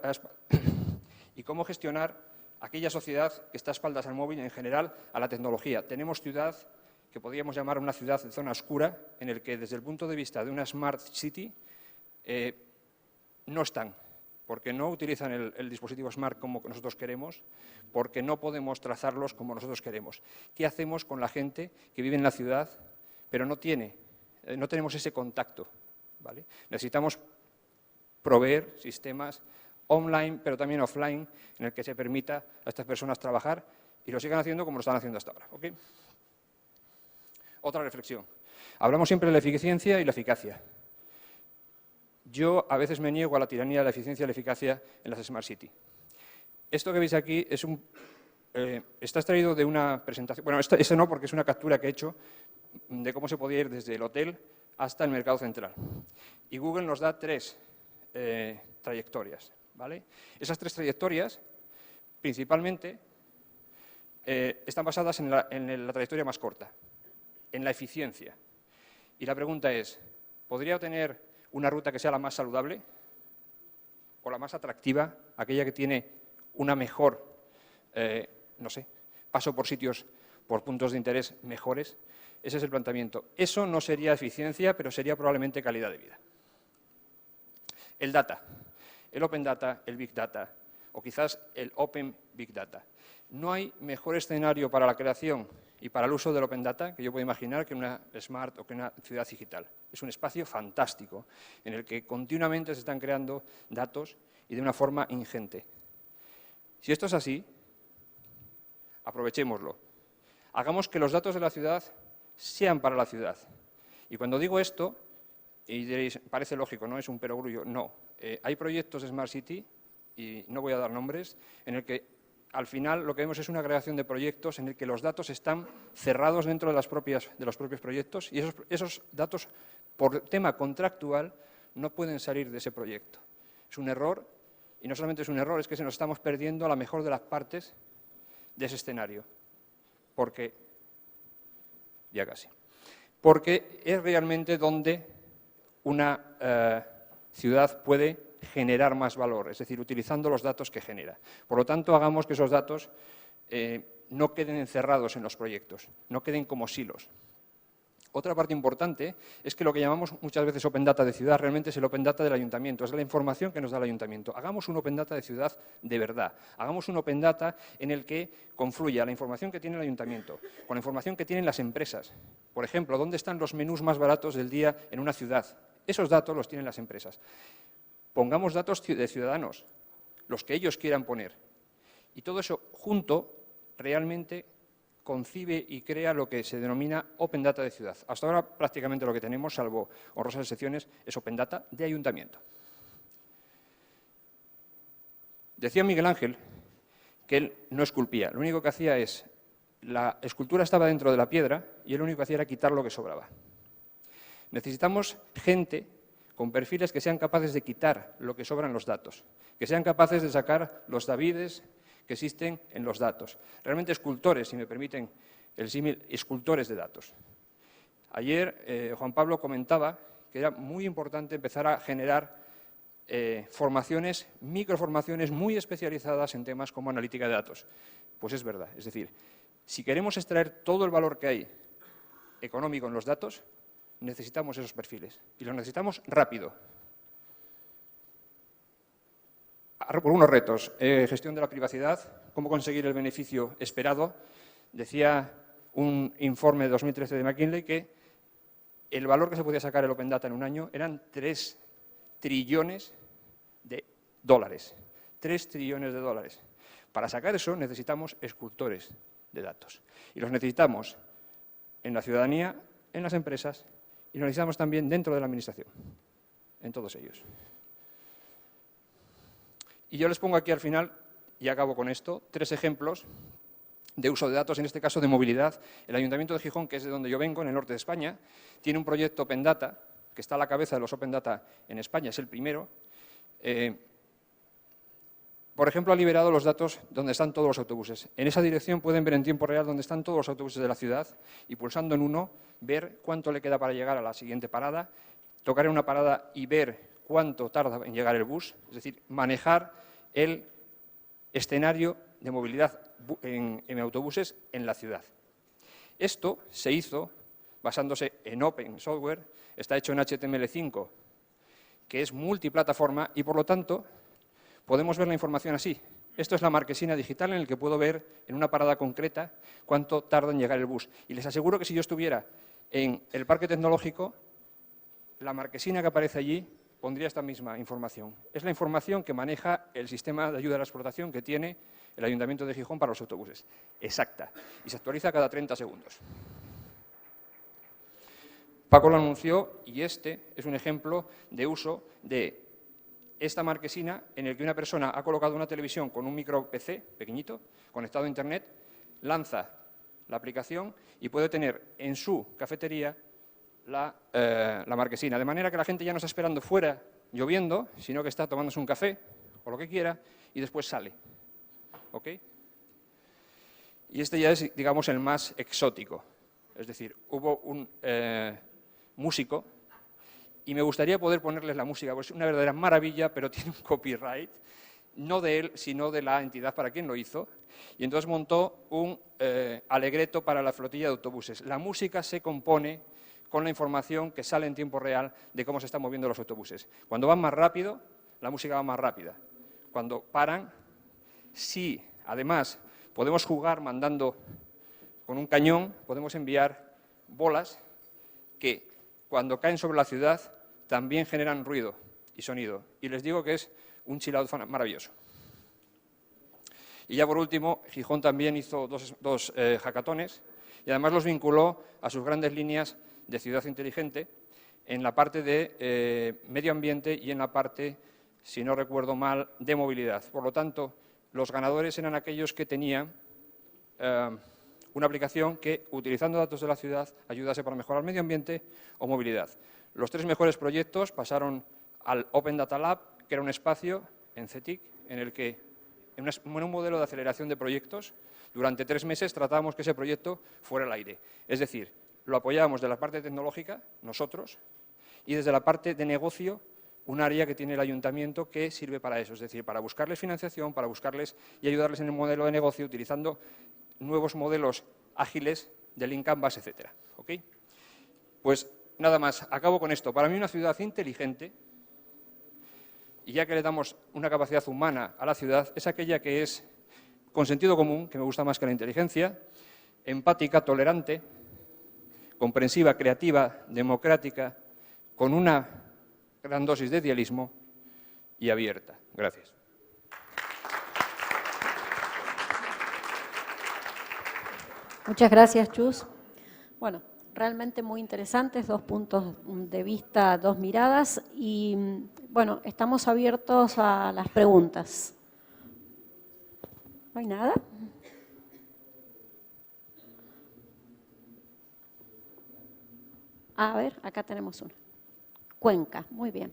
Speaker 3: y cómo gestionar aquella sociedad que está a espaldas al móvil, en general, a la tecnología. Tenemos ciudad que podríamos llamar una ciudad de zona oscura, en el que desde el punto de vista de una Smart City no están, porque no utilizan el dispositivo Smart como nosotros queremos, porque no podemos trazarlos como nosotros queremos. ¿Qué hacemos con la gente que vive en la ciudad, pero no tenemos ese contacto? ¿Vale? Necesitamos proveer sistemas online, pero también offline, en el que se permita a estas personas trabajar y lo sigan haciendo como lo están haciendo hasta ahora. ¿Okay? Otra reflexión. Hablamos siempre de la eficiencia y la eficacia. Yo a veces me niego a la tiranía de la eficiencia y la eficacia en las Smart City. Esto que veis aquí es está extraído de una presentación, bueno, ese no, porque es una captura que he hecho de cómo se podía ir desde el hotel hasta el mercado central. Y Google nos da 3 trayectorias, ¿vale? Esas 3 trayectorias, principalmente, están basadas en la trayectoria más corta, en la eficiencia. Y la pregunta es, ¿podría tener una ruta que sea la más saludable o la más atractiva, aquella que tiene una mejor, no sé, paso por sitios, por puntos de interés mejores? Ese es el planteamiento. Eso no sería eficiencia, pero sería probablemente calidad de vida. El data, el open data, el big data, o quizás el open big data. No hay mejor escenario para la creación y para el uso del open data que yo puedo imaginar que una smart o que una ciudad digital. Es un espacio fantástico en el que continuamente se están creando datos y de una forma ingente. Si esto es así, aprovechémoslo. Hagamos que los datos de la ciudad sean para la ciudad. Y cuando digo esto, y diréis, parece lógico, ¿no? Es un perogrullo. No. Hay proyectos de Smart City, y no voy a dar nombres, en el que al final lo que vemos es una creación de proyectos en el que los datos están cerrados dentro de los propios proyectos y esos datos, por tema contractual, no pueden salir de ese proyecto. Es un error, y no solamente es un error, es que se nos estamos perdiendo a la mejor de las partes de ese escenario, porque es realmente donde una ciudad puede generar más valor, es decir, utilizando los datos que genera. Por lo tanto, hagamos que esos datos no queden encerrados en los proyectos, no queden como silos. Otra parte importante es que lo que llamamos muchas veces Open Data de ciudad realmente es el Open Data del ayuntamiento, es la información que nos da el ayuntamiento. Hagamos un Open Data de ciudad de verdad, hagamos un Open Data en el que confluya la información que tiene el ayuntamiento con la información que tienen las empresas. Por ejemplo, ¿dónde están los menús más baratos del día en una ciudad? Esos datos los tienen las empresas. Pongamos datos de ciudadanos, los que ellos quieran poner. Y todo eso junto realmente concibe y crea lo que se denomina Open Data de ciudad. Hasta ahora prácticamente lo que tenemos, salvo honrosas excepciones, es Open Data de ayuntamiento. Decía Miguel Ángel que él no esculpía, lo único que hacía es, la escultura estaba dentro de la piedra y él lo único que hacía era quitar lo que sobraba. Necesitamos gente con perfiles que sean capaces de quitar lo que sobran los datos, que sean capaces de sacar los Davides que existen en los datos. Realmente escultores, si me permiten el símil, escultores de datos. Ayer Juan Pablo comentaba que era muy importante empezar a generar formaciones, microformaciones muy especializadas en temas como analítica de datos. Pues es verdad, es decir, si queremos extraer todo el valor que hay económico en los datos, necesitamos esos perfiles y los necesitamos rápido. Por unos retos, gestión de la privacidad, cómo conseguir el beneficio esperado. Decía un informe de 2013 de McKinsey que el valor que se podía sacar el Open Data en un año eran 3 trillones de dólares. 3 trillones de dólares. Para sacar eso necesitamos escultores de datos. Y los necesitamos en la ciudadanía, en las empresas y los necesitamos también dentro de la administración, en todos ellos. Y yo les pongo aquí al final, y acabo con esto, 3 ejemplos de uso de datos, en este caso de movilidad. El Ayuntamiento de Gijón, que es de donde yo vengo, en el norte de España, tiene un proyecto Open Data, que está a la cabeza de los Open Data en España, es el primero. Por ejemplo, ha liberado los datos donde están todos los autobuses. En esa dirección pueden ver en tiempo real dónde están todos los autobuses de la ciudad y pulsando en uno, ver cuánto le queda para llegar a la siguiente parada, tocar en una parada y ver cuánto tarda en llegar el bus, es decir, manejar el escenario de movilidad en autobuses en la ciudad. Esto se hizo basándose en Open Software, está hecho en HTML5, que es multiplataforma y, por lo tanto, podemos ver la información así. Esto es la marquesina digital en el que puedo ver en una parada concreta cuánto tarda en llegar el bus. Y les aseguro que si yo estuviera en el parque tecnológico, la marquesina que aparece allí pondría esta misma información. Es la información que maneja el sistema de ayuda a la explotación que tiene el Ayuntamiento de Gijón para los autobuses. Exacta. Y se actualiza cada 30 segundos. Paco lo anunció y este es un ejemplo de uso de esta marquesina en el que una persona ha colocado una televisión con un micro PC pequeñito, conectado a Internet, lanza la aplicación y puede tener en su cafetería la marquesina. De manera que la gente ya no está esperando fuera lloviendo, sino que está tomándose un café o lo que quiera y después sale. ¿Ok? Y este ya es, digamos, el más exótico. Es decir, hubo un músico y me gustaría poder ponerles la música, porque es una verdadera maravilla, pero tiene un copyright, no de él, sino de la entidad para quien lo hizo, y entonces montó un alegreto para la flotilla de autobuses. La música se compone con la información que sale en tiempo real de cómo se están moviendo los autobuses. Cuando van más rápido, la música va más rápida. Cuando paran, sí, además, podemos jugar mandando con un cañón, podemos enviar bolas que cuando caen sobre la ciudad también generan ruido y sonido. Y les digo que es un chill out maravilloso. Y ya por último, Gijón también hizo dos hackatones y además los vinculó a sus grandes líneas de ciudad inteligente en la parte de medio ambiente y en la parte, si no recuerdo mal, de movilidad. Por lo tanto, los ganadores eran aquellos que tenían una aplicación que, utilizando datos de la ciudad, ayudase para mejorar el medio ambiente o movilidad. Los 3 mejores proyectos pasaron al Open Data Lab, que era un espacio en CETIC, en el que, en un modelo de aceleración de proyectos, durante 3 meses tratábamos que ese proyecto fuera al aire. Es decir, lo apoyábamos de la parte tecnológica, nosotros, y desde la parte de negocio, un área que tiene el ayuntamiento que sirve para eso, es decir, para buscarles financiación, para buscarles y ayudarles en el modelo de negocio, utilizando nuevos modelos ágiles de Lean Canvas, etcétera. ¿Ok? Pues nada más, acabo con esto. Para mí una ciudad inteligente, y ya que le damos una capacidad humana a la ciudad, es aquella que es con sentido común, que me gusta más que la inteligencia, empática, tolerante, comprensiva, creativa, democrática, con una gran dosis de idealismo y abierta. Gracias.
Speaker 1: Muchas gracias, Chus. Bueno, realmente muy interesantes, 2 puntos de vista, 2 miradas y, bueno, estamos abiertos a las preguntas. ¿No hay nada? A ver, acá tenemos una. Cuenca, muy bien.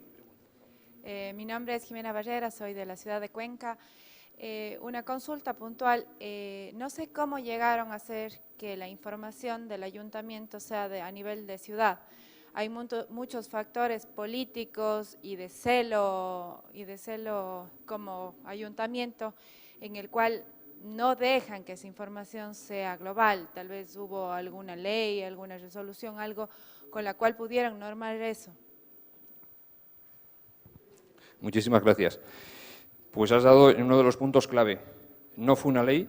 Speaker 4: Mi nombre es Jimena Barrera, soy de la ciudad de Cuenca. Una consulta puntual, no sé cómo llegaron a hacer que la información del ayuntamiento sea a nivel de ciudad. Hay muchos factores políticos y de celo como ayuntamiento en el cual no dejan que esa información sea global. Tal vez hubo alguna ley, alguna resolución, algo con la cual pudieran normar eso.
Speaker 3: Muchísimas gracias. Pues has dado en uno de los puntos clave. No fue una ley,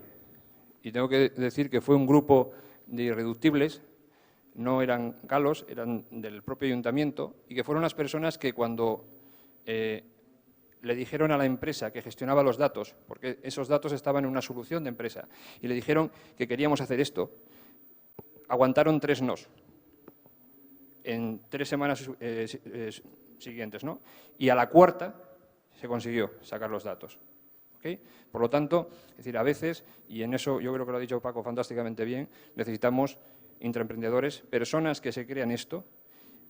Speaker 3: y tengo que decir que fue un grupo de irreductibles, no eran galos, eran del propio ayuntamiento, y que fueron las personas que cuando le dijeron a la empresa que gestionaba los datos, porque esos datos estaban en una solución de empresa, y le dijeron que queríamos hacer esto, aguantaron 3 nos en 3 semanas siguientes, ¿no? Y a la 4ª se consiguió sacar los datos. ¿Okay? Por lo tanto, es decir, a veces, y en eso yo creo que lo ha dicho Paco fantásticamente bien, necesitamos intraemprendedores, personas que se crean esto,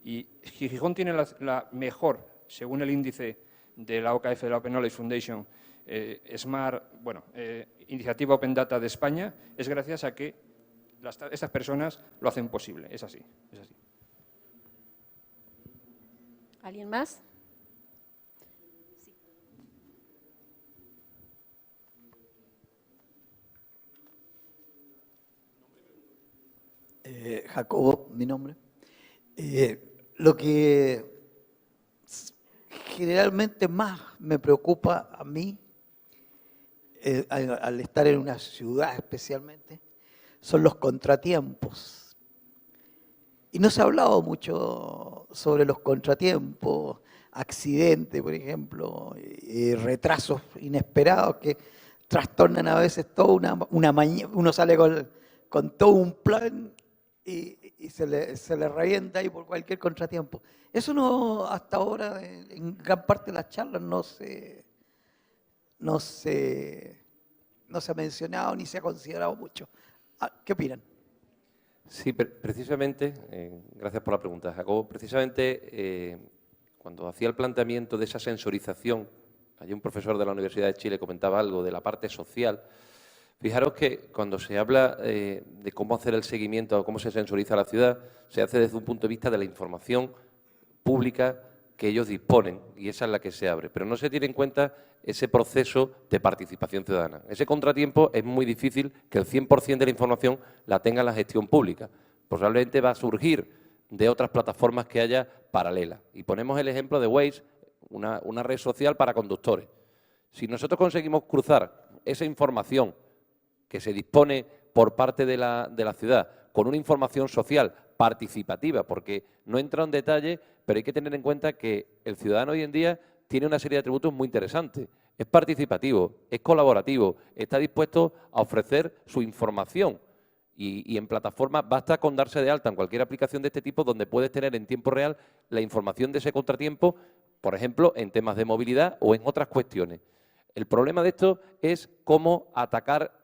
Speaker 3: y Gijón tiene la mejor, según el índice de la OKF, de la Open Knowledge Foundation, iniciativa Open Data de España, es gracias a que estas personas lo hacen posible. Es así, es así.
Speaker 1: ¿Alguien más?
Speaker 5: Jacobo, mi nombre. Lo que generalmente más me preocupa a mí, al estar en una ciudad especialmente, son los contratiempos. Y no se ha hablado mucho sobre los contratiempos, accidentes, por ejemplo, retrasos inesperados que trastornan a veces toda una mañana. Uno sale con todo un plan y se le revienta ahí por cualquier contratiempo. Eso no, hasta ahora, en gran parte de las charlas no se ha mencionado ni se ha considerado mucho. ¿Qué opinan?
Speaker 2: Sí, precisamente, gracias por la pregunta, Jacobo. Precisamente, cuando hacía el planteamiento de esa sensorización, allí un profesor de la Universidad de Chile comentaba algo de la parte social. Fijaros que cuando se habla de cómo hacer el seguimiento o cómo se sensoriza la ciudad, se hace desde un punto de vista de la información pública que ellos disponen, y esa es la que se abre. Pero no se tiene en cuenta ese proceso de participación ciudadana. Ese contratiempo es muy difícil que el 100% de la información la tenga la gestión pública. Probablemente va a surgir de otras plataformas que haya paralelas. Y ponemos el ejemplo de Waze, una red social para conductores. Si nosotros conseguimos cruzar esa información que se dispone por parte de la ciudad con una información social participativa, porque no entra en detalle, pero hay que tener en cuenta que el ciudadano hoy en día tiene una serie de atributos muy interesantes. Es participativo, es colaborativo, está dispuesto a ofrecer su información y en plataformas basta con darse de alta en cualquier aplicación de este tipo donde puedes tener en tiempo real la información de ese contratiempo, por ejemplo, en temas de movilidad o en otras cuestiones. El problema de esto es cómo atacar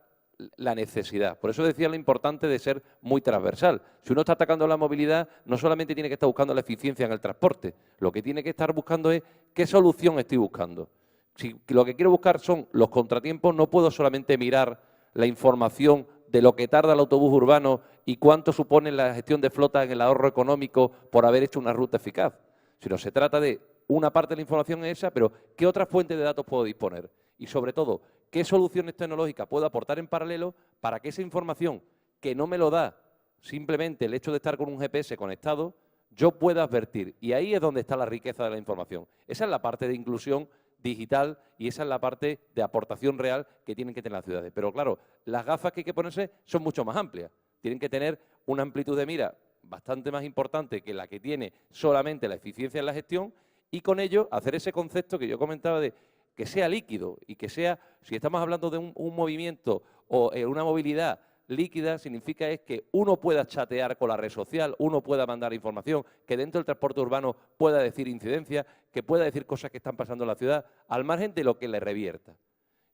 Speaker 2: la necesidad. Por eso decía lo importante de ser muy transversal. Si uno está atacando la movilidad, no solamente tiene que estar buscando la eficiencia en el transporte, lo que tiene que estar buscando es qué solución estoy buscando. Si lo que quiero buscar son los contratiempos, no puedo solamente mirar la información de lo que tarda el autobús urbano y cuánto supone la gestión de flota en el ahorro económico por haber hecho una ruta eficaz, sino se trata de una parte de la información es esa, pero ¿qué otras fuentes de datos puedo disponer? Y sobre todo, ¿qué soluciones tecnológicas puedo aportar en paralelo para que esa información que no me lo da simplemente el hecho de estar con un GPS conectado, yo pueda advertir? Y ahí es donde está la riqueza de la información. Esa es la parte de inclusión digital y esa es la parte de aportación real que tienen que tener las ciudades. Pero claro, las gafas que hay que ponerse son mucho más amplias. Tienen que tener una amplitud de mira bastante más importante que la que tiene solamente la eficiencia en la gestión y con ello hacer ese concepto que yo comentaba de que sea líquido y que sea, si estamos hablando de un movimiento o una movilidad líquida, significa es que uno pueda chatear con la red social, uno pueda mandar información, que dentro del transporte urbano pueda decir incidencias, que pueda decir cosas que están pasando en la ciudad, al margen de lo que le revierta.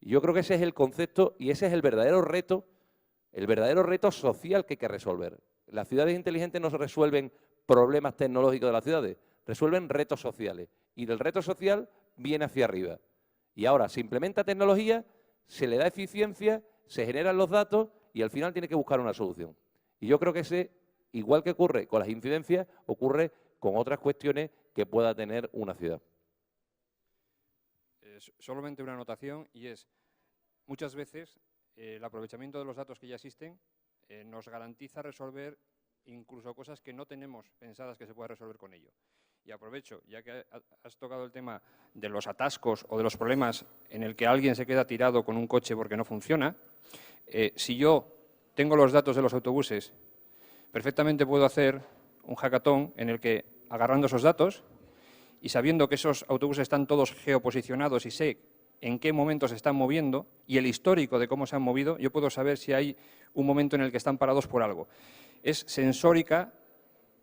Speaker 2: Y yo creo que ese es el concepto y ese es el verdadero reto social que hay que resolver. Las ciudades inteligentes no resuelven problemas tecnológicos de las ciudades, resuelven retos sociales. Y del reto social viene hacia arriba. Y ahora se implementa tecnología, se le da eficiencia, se generan los datos y al final tiene que buscar una solución. Y yo creo que ese, igual que ocurre con las incidencias, ocurre con otras cuestiones que pueda tener una ciudad.
Speaker 3: Solamente una anotación y es, muchas veces el aprovechamiento de los datos que ya existen nos garantiza resolver incluso cosas que no tenemos pensadas que se pueda resolver con ello. Y aprovecho, ya que has tocado el tema de los atascos o de los problemas en el que alguien se queda tirado con un coche porque no funciona, si yo tengo los datos de los autobuses, perfectamente puedo hacer un hackathon en el que, agarrando esos datos y sabiendo que esos autobuses están todos geoposicionados y sé en qué momento se están moviendo y el histórico de cómo se han movido, yo puedo saber si hay un momento en el que están parados por algo. Es sensórica,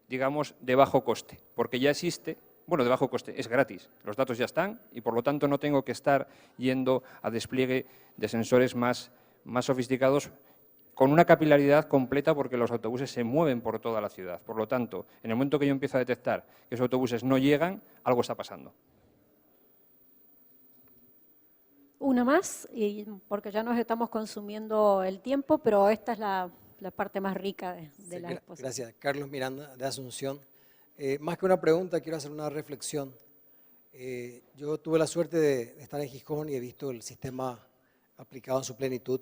Speaker 3: digamos, de bajo coste, porque ya existe, bueno, de bajo coste, es gratis, los datos ya están y por lo tanto no tengo que estar yendo a despliegue de sensores más sofisticados con una capilaridad completa porque los autobuses se mueven por toda la ciudad. Por lo tanto, en el momento que yo empiezo a detectar que esos autobuses no llegan, algo está pasando.
Speaker 1: Una más, y porque ya nos estamos consumiendo el tiempo, pero esta es la parte más rica de la exposición.
Speaker 6: Gracias. Carlos Miranda, de Asunción. Más que una pregunta, quiero hacer una reflexión. Yo tuve la suerte de estar en Gijón y he visto el sistema aplicado en su plenitud.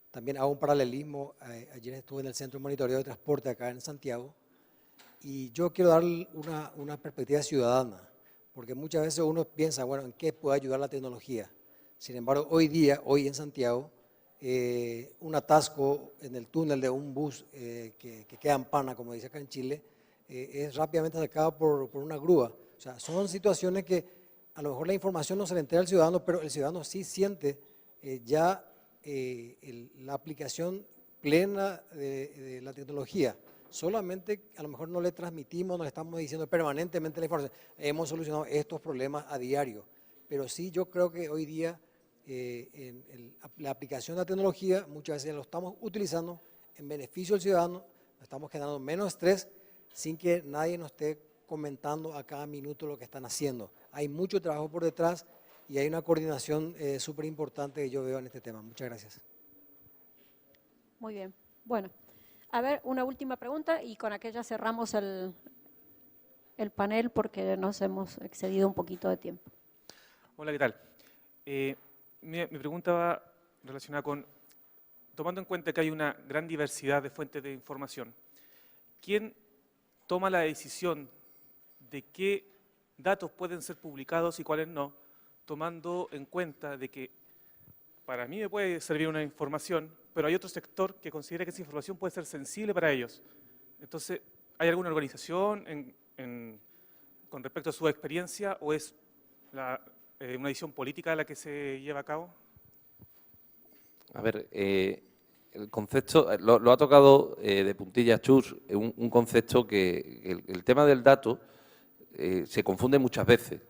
Speaker 6: También hago un paralelismo. Ayer estuve en el Centro de Monitoreo de Transporte acá en Santiago y yo quiero dar una perspectiva ciudadana, porque muchas veces uno piensa, bueno, ¿en qué puede ayudar la tecnología? Sin embargo, hoy en Santiago, un atasco en el túnel de un bus que queda en pana, como dice acá en Chile, es rápidamente sacado por una grúa. O sea, son situaciones que a lo mejor la información no se le entera al ciudadano, pero el ciudadano sí siente ya la aplicación plena de la tecnología. Solamente a lo mejor no le transmitimos, no le estamos diciendo permanentemente la información. Hemos solucionado estos problemas a diario, pero sí yo creo que hoy día la aplicación de la tecnología muchas veces lo estamos utilizando en beneficio del ciudadano, estamos generando menos estrés sin que nadie nos esté comentando a cada minuto lo que están haciendo. Hay mucho trabajo por detrás y hay una coordinación súper importante que yo veo en este tema. Muchas gracias.
Speaker 1: Muy bien. Bueno, a ver, una última pregunta y con aquella cerramos el panel porque nos hemos excedido un poquito de tiempo.
Speaker 7: Hola, ¿qué tal? Mi pregunta va relacionada con, tomando en cuenta que hay una gran diversidad de fuentes de información, ¿quién toma la decisión de qué datos pueden ser publicados y cuáles no, tomando en cuenta de que para mí me puede servir una información, pero hay otro sector que considera que esa información puede ser sensible para ellos? Entonces, ¿hay alguna organización con respecto a su experiencia o es una decisión política la que se lleva a cabo?
Speaker 2: A ver, el concepto, lo ha tocado de puntillas Chus, un concepto que el tema del dato se confunde muchas veces.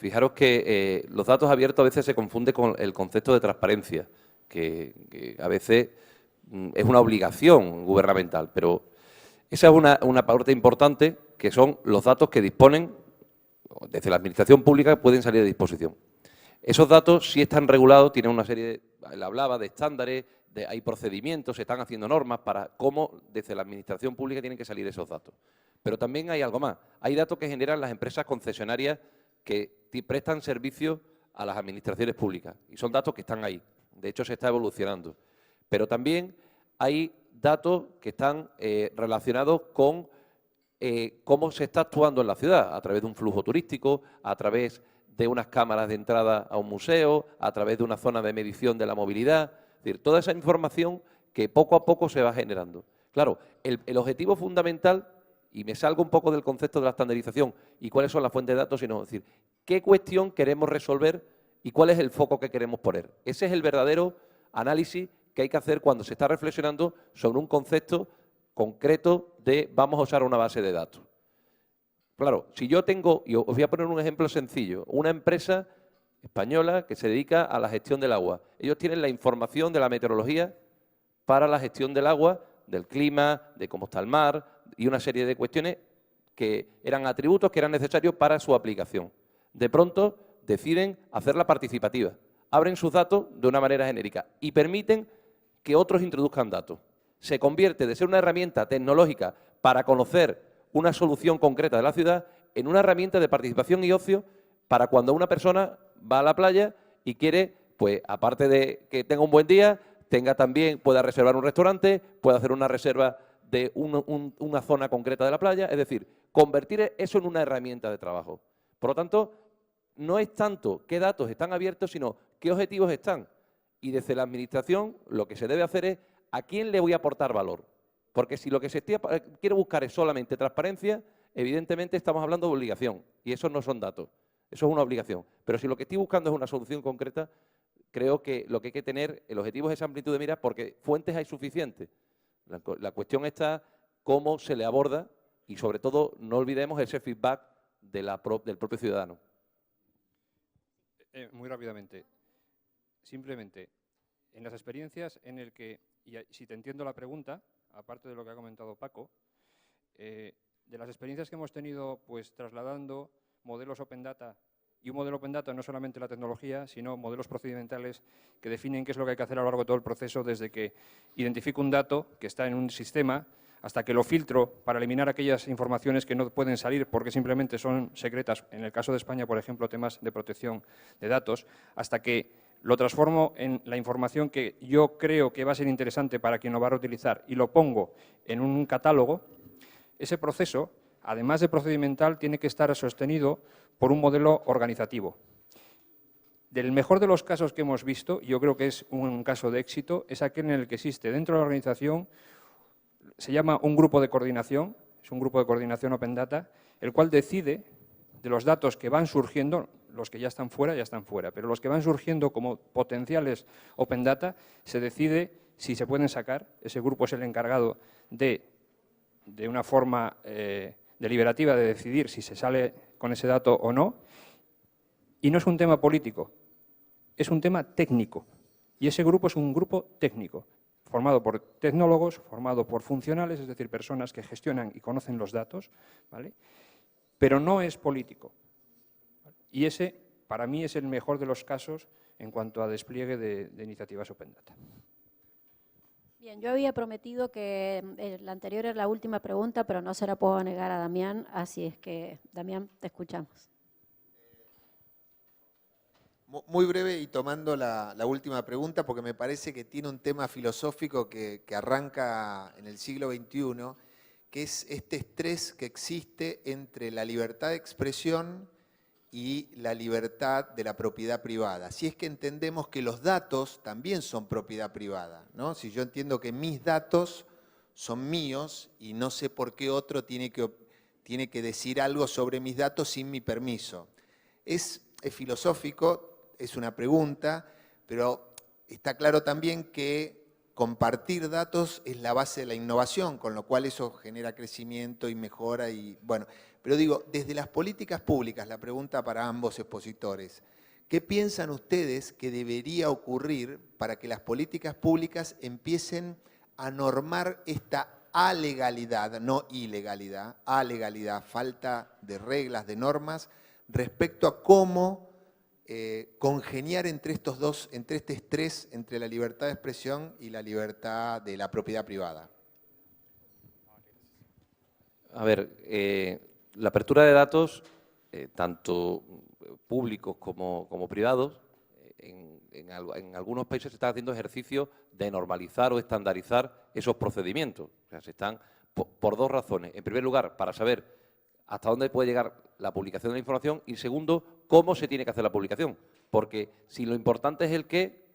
Speaker 2: Fijaros que los datos abiertos a veces se confunde con el concepto de transparencia, que a veces es una obligación gubernamental, pero esa es una parte importante, que son los datos que disponen, desde la administración pública, pueden salir a disposición. Esos datos sí están regulados, tienen una serie, él hablaba de estándares, hay procedimientos, se están haciendo normas para cómo desde la administración pública tienen que salir esos datos. Pero también hay algo más, hay datos que generan las empresas concesionarias que prestan servicio a las administraciones públicas y son datos que están ahí, de hecho se está evolucionando. Pero también hay datos que están relacionados con cómo se está actuando en la ciudad, a través de un flujo turístico, a través de unas cámaras de entrada a un museo, a través de una zona de medición de la movilidad, es decir, toda esa información que poco a poco se va generando. Claro, el objetivo fundamental, y me salgo un poco del concepto de la estandarización y cuáles son las fuentes de datos, sino decir, qué cuestión queremos resolver y cuál es el foco que queremos poner. Ese es el verdadero análisis que hay que hacer cuando se está reflexionando sobre un concepto concreto de vamos a usar una base de datos. Claro, si yo tengo, y os voy a poner un ejemplo sencillo, una empresa española que se dedica a la gestión del agua. Ellos tienen la información de la meteorología para la gestión del agua, del clima, de cómo está el mar y una serie de cuestiones que eran atributos que eran necesarios para su aplicación. De pronto deciden hacerla participativa, abren sus datos de una manera genérica y permiten que otros introduzcan datos. Se convierte de ser una herramienta tecnológica para conocer una solución concreta de la ciudad en una herramienta de participación y ocio para cuando una persona va a la playa y quiere, pues aparte de que tenga un buen día, pueda reservar un restaurante, pueda hacer una reserva de una zona concreta de la playa, es decir, convertir eso en una herramienta de trabajo. Por lo tanto, no es tanto qué datos están abiertos, sino qué objetivos están. Y desde la Administración lo que se debe hacer es a quién le voy a aportar valor. Porque si lo que se quiere buscar es solamente transparencia, evidentemente estamos hablando de obligación, y esos no son datos, eso es una obligación. Pero si lo que estoy buscando es una solución concreta, creo que lo que hay que tener, el objetivo es esa amplitud de miras, porque fuentes hay suficientes. La cuestión está cómo se le aborda y, sobre todo, no olvidemos ese feedback del propio ciudadano.
Speaker 3: Muy rápidamente, simplemente, en las experiencias en el que, y si te entiendo la pregunta, aparte de lo que ha comentado Paco, de las experiencias que hemos tenido pues trasladando modelos Open Data, y un modelo Open Data no solamente la tecnología, sino modelos procedimentales que definen qué es lo que hay que hacer a lo largo de todo el proceso, desde que identifico un dato que está en un sistema hasta que lo filtro para eliminar aquellas informaciones que no pueden salir porque simplemente son secretas, en el caso de España, por ejemplo, temas de protección de datos, hasta que lo transformo en la información que yo creo que va a ser interesante para quien lo va a reutilizar y lo pongo en un catálogo. Ese proceso, además de procedimental, tiene que estar sostenido por un modelo organizativo. Del mejor de los casos que hemos visto, yo creo que es un caso de éxito, es aquel en el que existe dentro de la organización, se llama un grupo de coordinación, es un grupo de coordinación Open Data, el cual decide de los datos que van surgiendo, los que ya están fuera, pero los que van surgiendo como potenciales Open Data, se decide si se pueden sacar. Ese grupo es el encargado de una forma deliberativa de decidir si se sale con ese dato o no. Y no es un tema político, es un tema técnico. Y ese grupo es un grupo técnico, formado por tecnólogos, formado por funcionales, es decir, personas que gestionan y conocen los datos, ¿vale? Pero no es político. Y ese, para mí, es el mejor de los casos en cuanto a despliegue de iniciativas Open Data.
Speaker 1: Bien, yo había prometido que la anterior era la última pregunta, pero no se la puedo negar a Damián, así es que, Damián, te escuchamos.
Speaker 8: Muy breve y tomando la última pregunta, porque me parece que tiene un tema filosófico que arranca en el siglo XXI, que es este estrés que existe entre la libertad de expresión y la libertad de la propiedad privada. Si es que entendemos que los datos también son propiedad privada, ¿no? Si yo entiendo que mis datos son míos y no sé por qué otro tiene que decir algo sobre mis datos sin mi permiso. Es filosófico, es una pregunta, pero está claro también que compartir datos es la base de la innovación, con lo cual eso genera crecimiento y mejora. Y bueno, pero digo, desde las políticas públicas, la pregunta para ambos expositores, ¿qué piensan ustedes que debería ocurrir para que las políticas públicas empiecen a normar esta alegalidad, no ilegalidad, alegalidad, falta de reglas, de normas, respecto a cómo congeniar entre estos dos, entre este estrés, entre la libertad de expresión y la libertad de la propiedad privada?
Speaker 2: A ver, la apertura de datos, tanto públicos como privados, en algunos países se están haciendo ejercicios de normalizar o estandarizar esos procedimientos. O sea, se están por dos razones. En primer lugar, para saber hasta dónde puede llegar la publicación de la información y, segundo, cómo se tiene que hacer la publicación. Porque si lo importante es el qué,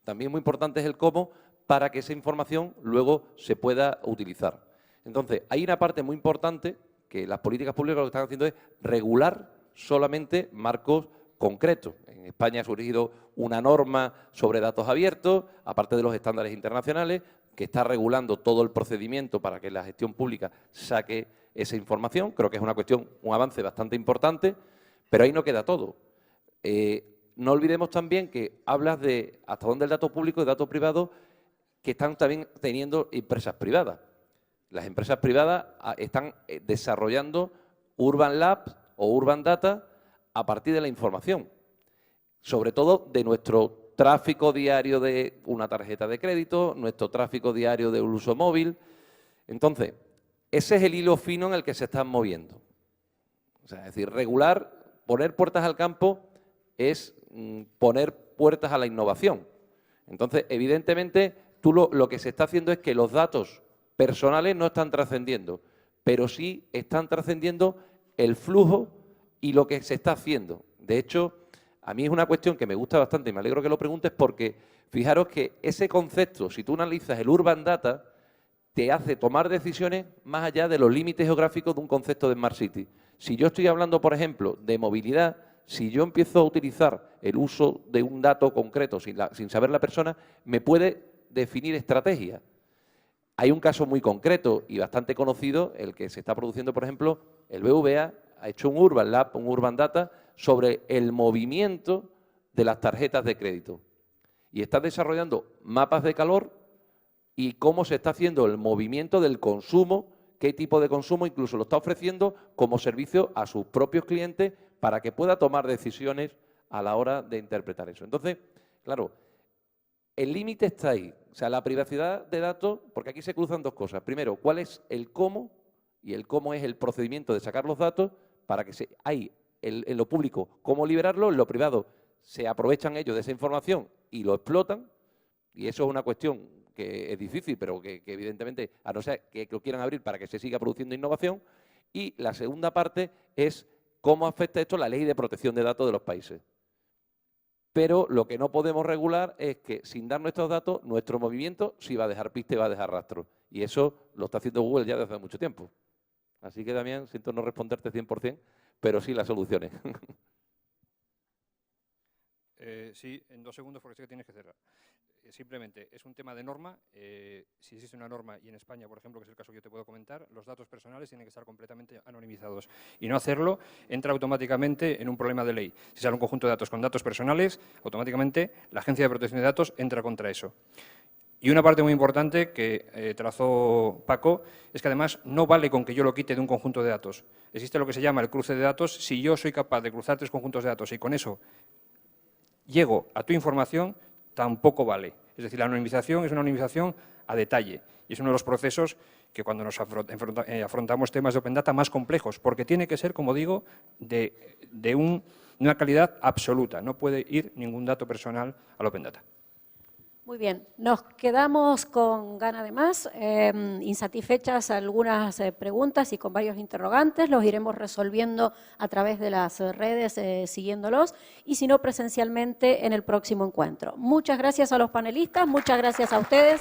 Speaker 2: también muy importante es el cómo para que esa información luego se pueda utilizar. Entonces, hay una parte muy importante que las políticas públicas lo que están haciendo es regular solamente marcos concretos. En España ha surgido una norma sobre datos abiertos, aparte de los estándares internacionales, que está regulando todo el procedimiento para que la gestión pública saque esa información. Creo que es una cuestión, un avance bastante importante, pero ahí no queda todo. No olvidemos también que hablas de hasta dónde el dato público y el dato privado, que están también teniendo empresas privadas. Las empresas privadas están desarrollando Urban Labs o Urban Data a partir de la información, sobre todo de nuestro tráfico diario de una tarjeta de crédito, nuestro tráfico diario de uso móvil. Entonces, ese es el hilo fino en el que se están moviendo. O sea, es decir, regular, poner puertas al campo es poner puertas a la innovación. Entonces, evidentemente, lo que se está haciendo es que los datos personales no están trascendiendo, pero sí están trascendiendo el flujo y lo que se está haciendo. De hecho, a mí es una cuestión que me gusta bastante y me alegro que lo preguntes porque fijaros que ese concepto, si tú analizas el Urban Data, te hace tomar decisiones más allá de los límites geográficos de un concepto de Smart City. Si yo estoy hablando, por ejemplo, de movilidad, si yo empiezo a utilizar el uso de un dato concreto sin saber la persona, me puede definir estrategia. Hay un caso muy concreto y bastante conocido, el que se está produciendo, por ejemplo, el BVA ha hecho un Urban Lab, un Urban Data, sobre el movimiento de las tarjetas de crédito. Y está desarrollando mapas de calor y cómo se está haciendo el movimiento del consumo, qué tipo de consumo, incluso lo está ofreciendo como servicio a sus propios clientes para que pueda tomar decisiones a la hora de interpretar eso. Entonces, claro, el límite está ahí. O sea, la privacidad de datos, porque aquí se cruzan dos cosas. Primero, ¿cuál es el cómo? Y el cómo es el procedimiento de sacar los datos para que hay en lo público cómo liberarlo, en lo privado se aprovechan ellos de esa información y lo explotan. Y eso es una cuestión que es difícil, pero que evidentemente, a no ser que lo quieran abrir para que se siga produciendo innovación. Y la segunda parte es cómo afecta esto la ley de protección de datos de los países. Pero lo que no podemos regular es que sin dar nuestros datos, nuestro movimiento sí va a dejar pista y va a dejar rastro. Y eso lo está haciendo Google ya desde hace mucho tiempo. Así que, Damián, siento no responderte 100%, pero sí las soluciones.
Speaker 3: Sí, en 2 segundos porque sé que tienes que cerrar. Simplemente, es un tema de norma. Si existe una norma, y en España, por ejemplo, que es el caso que yo te puedo comentar, los datos personales tienen que estar completamente anonimizados. Y no hacerlo entra automáticamente en un problema de ley. Si sale un conjunto de datos con datos personales, automáticamente la Agencia de Protección de Datos entra contra eso. Y una parte muy importante que trazó Paco es que además no vale con que yo lo quite de un conjunto de datos. Existe lo que se llama el cruce de datos. Si yo soy capaz de cruzar 3 conjuntos de datos y con eso llego a tu información, tampoco vale. Es decir, la anonimización es una anonimización a detalle y es uno de los procesos que cuando nos afrontamos temas de Open Data más complejos, porque tiene que ser, como digo, de una calidad absoluta. No puede ir ningún dato personal al Open Data.
Speaker 1: Muy bien, nos quedamos con ganas de más, insatisfechas algunas preguntas y con varios interrogantes, los iremos resolviendo a través de las redes siguiéndolos y si no presencialmente en el próximo encuentro. Muchas gracias a los panelistas, muchas gracias a ustedes.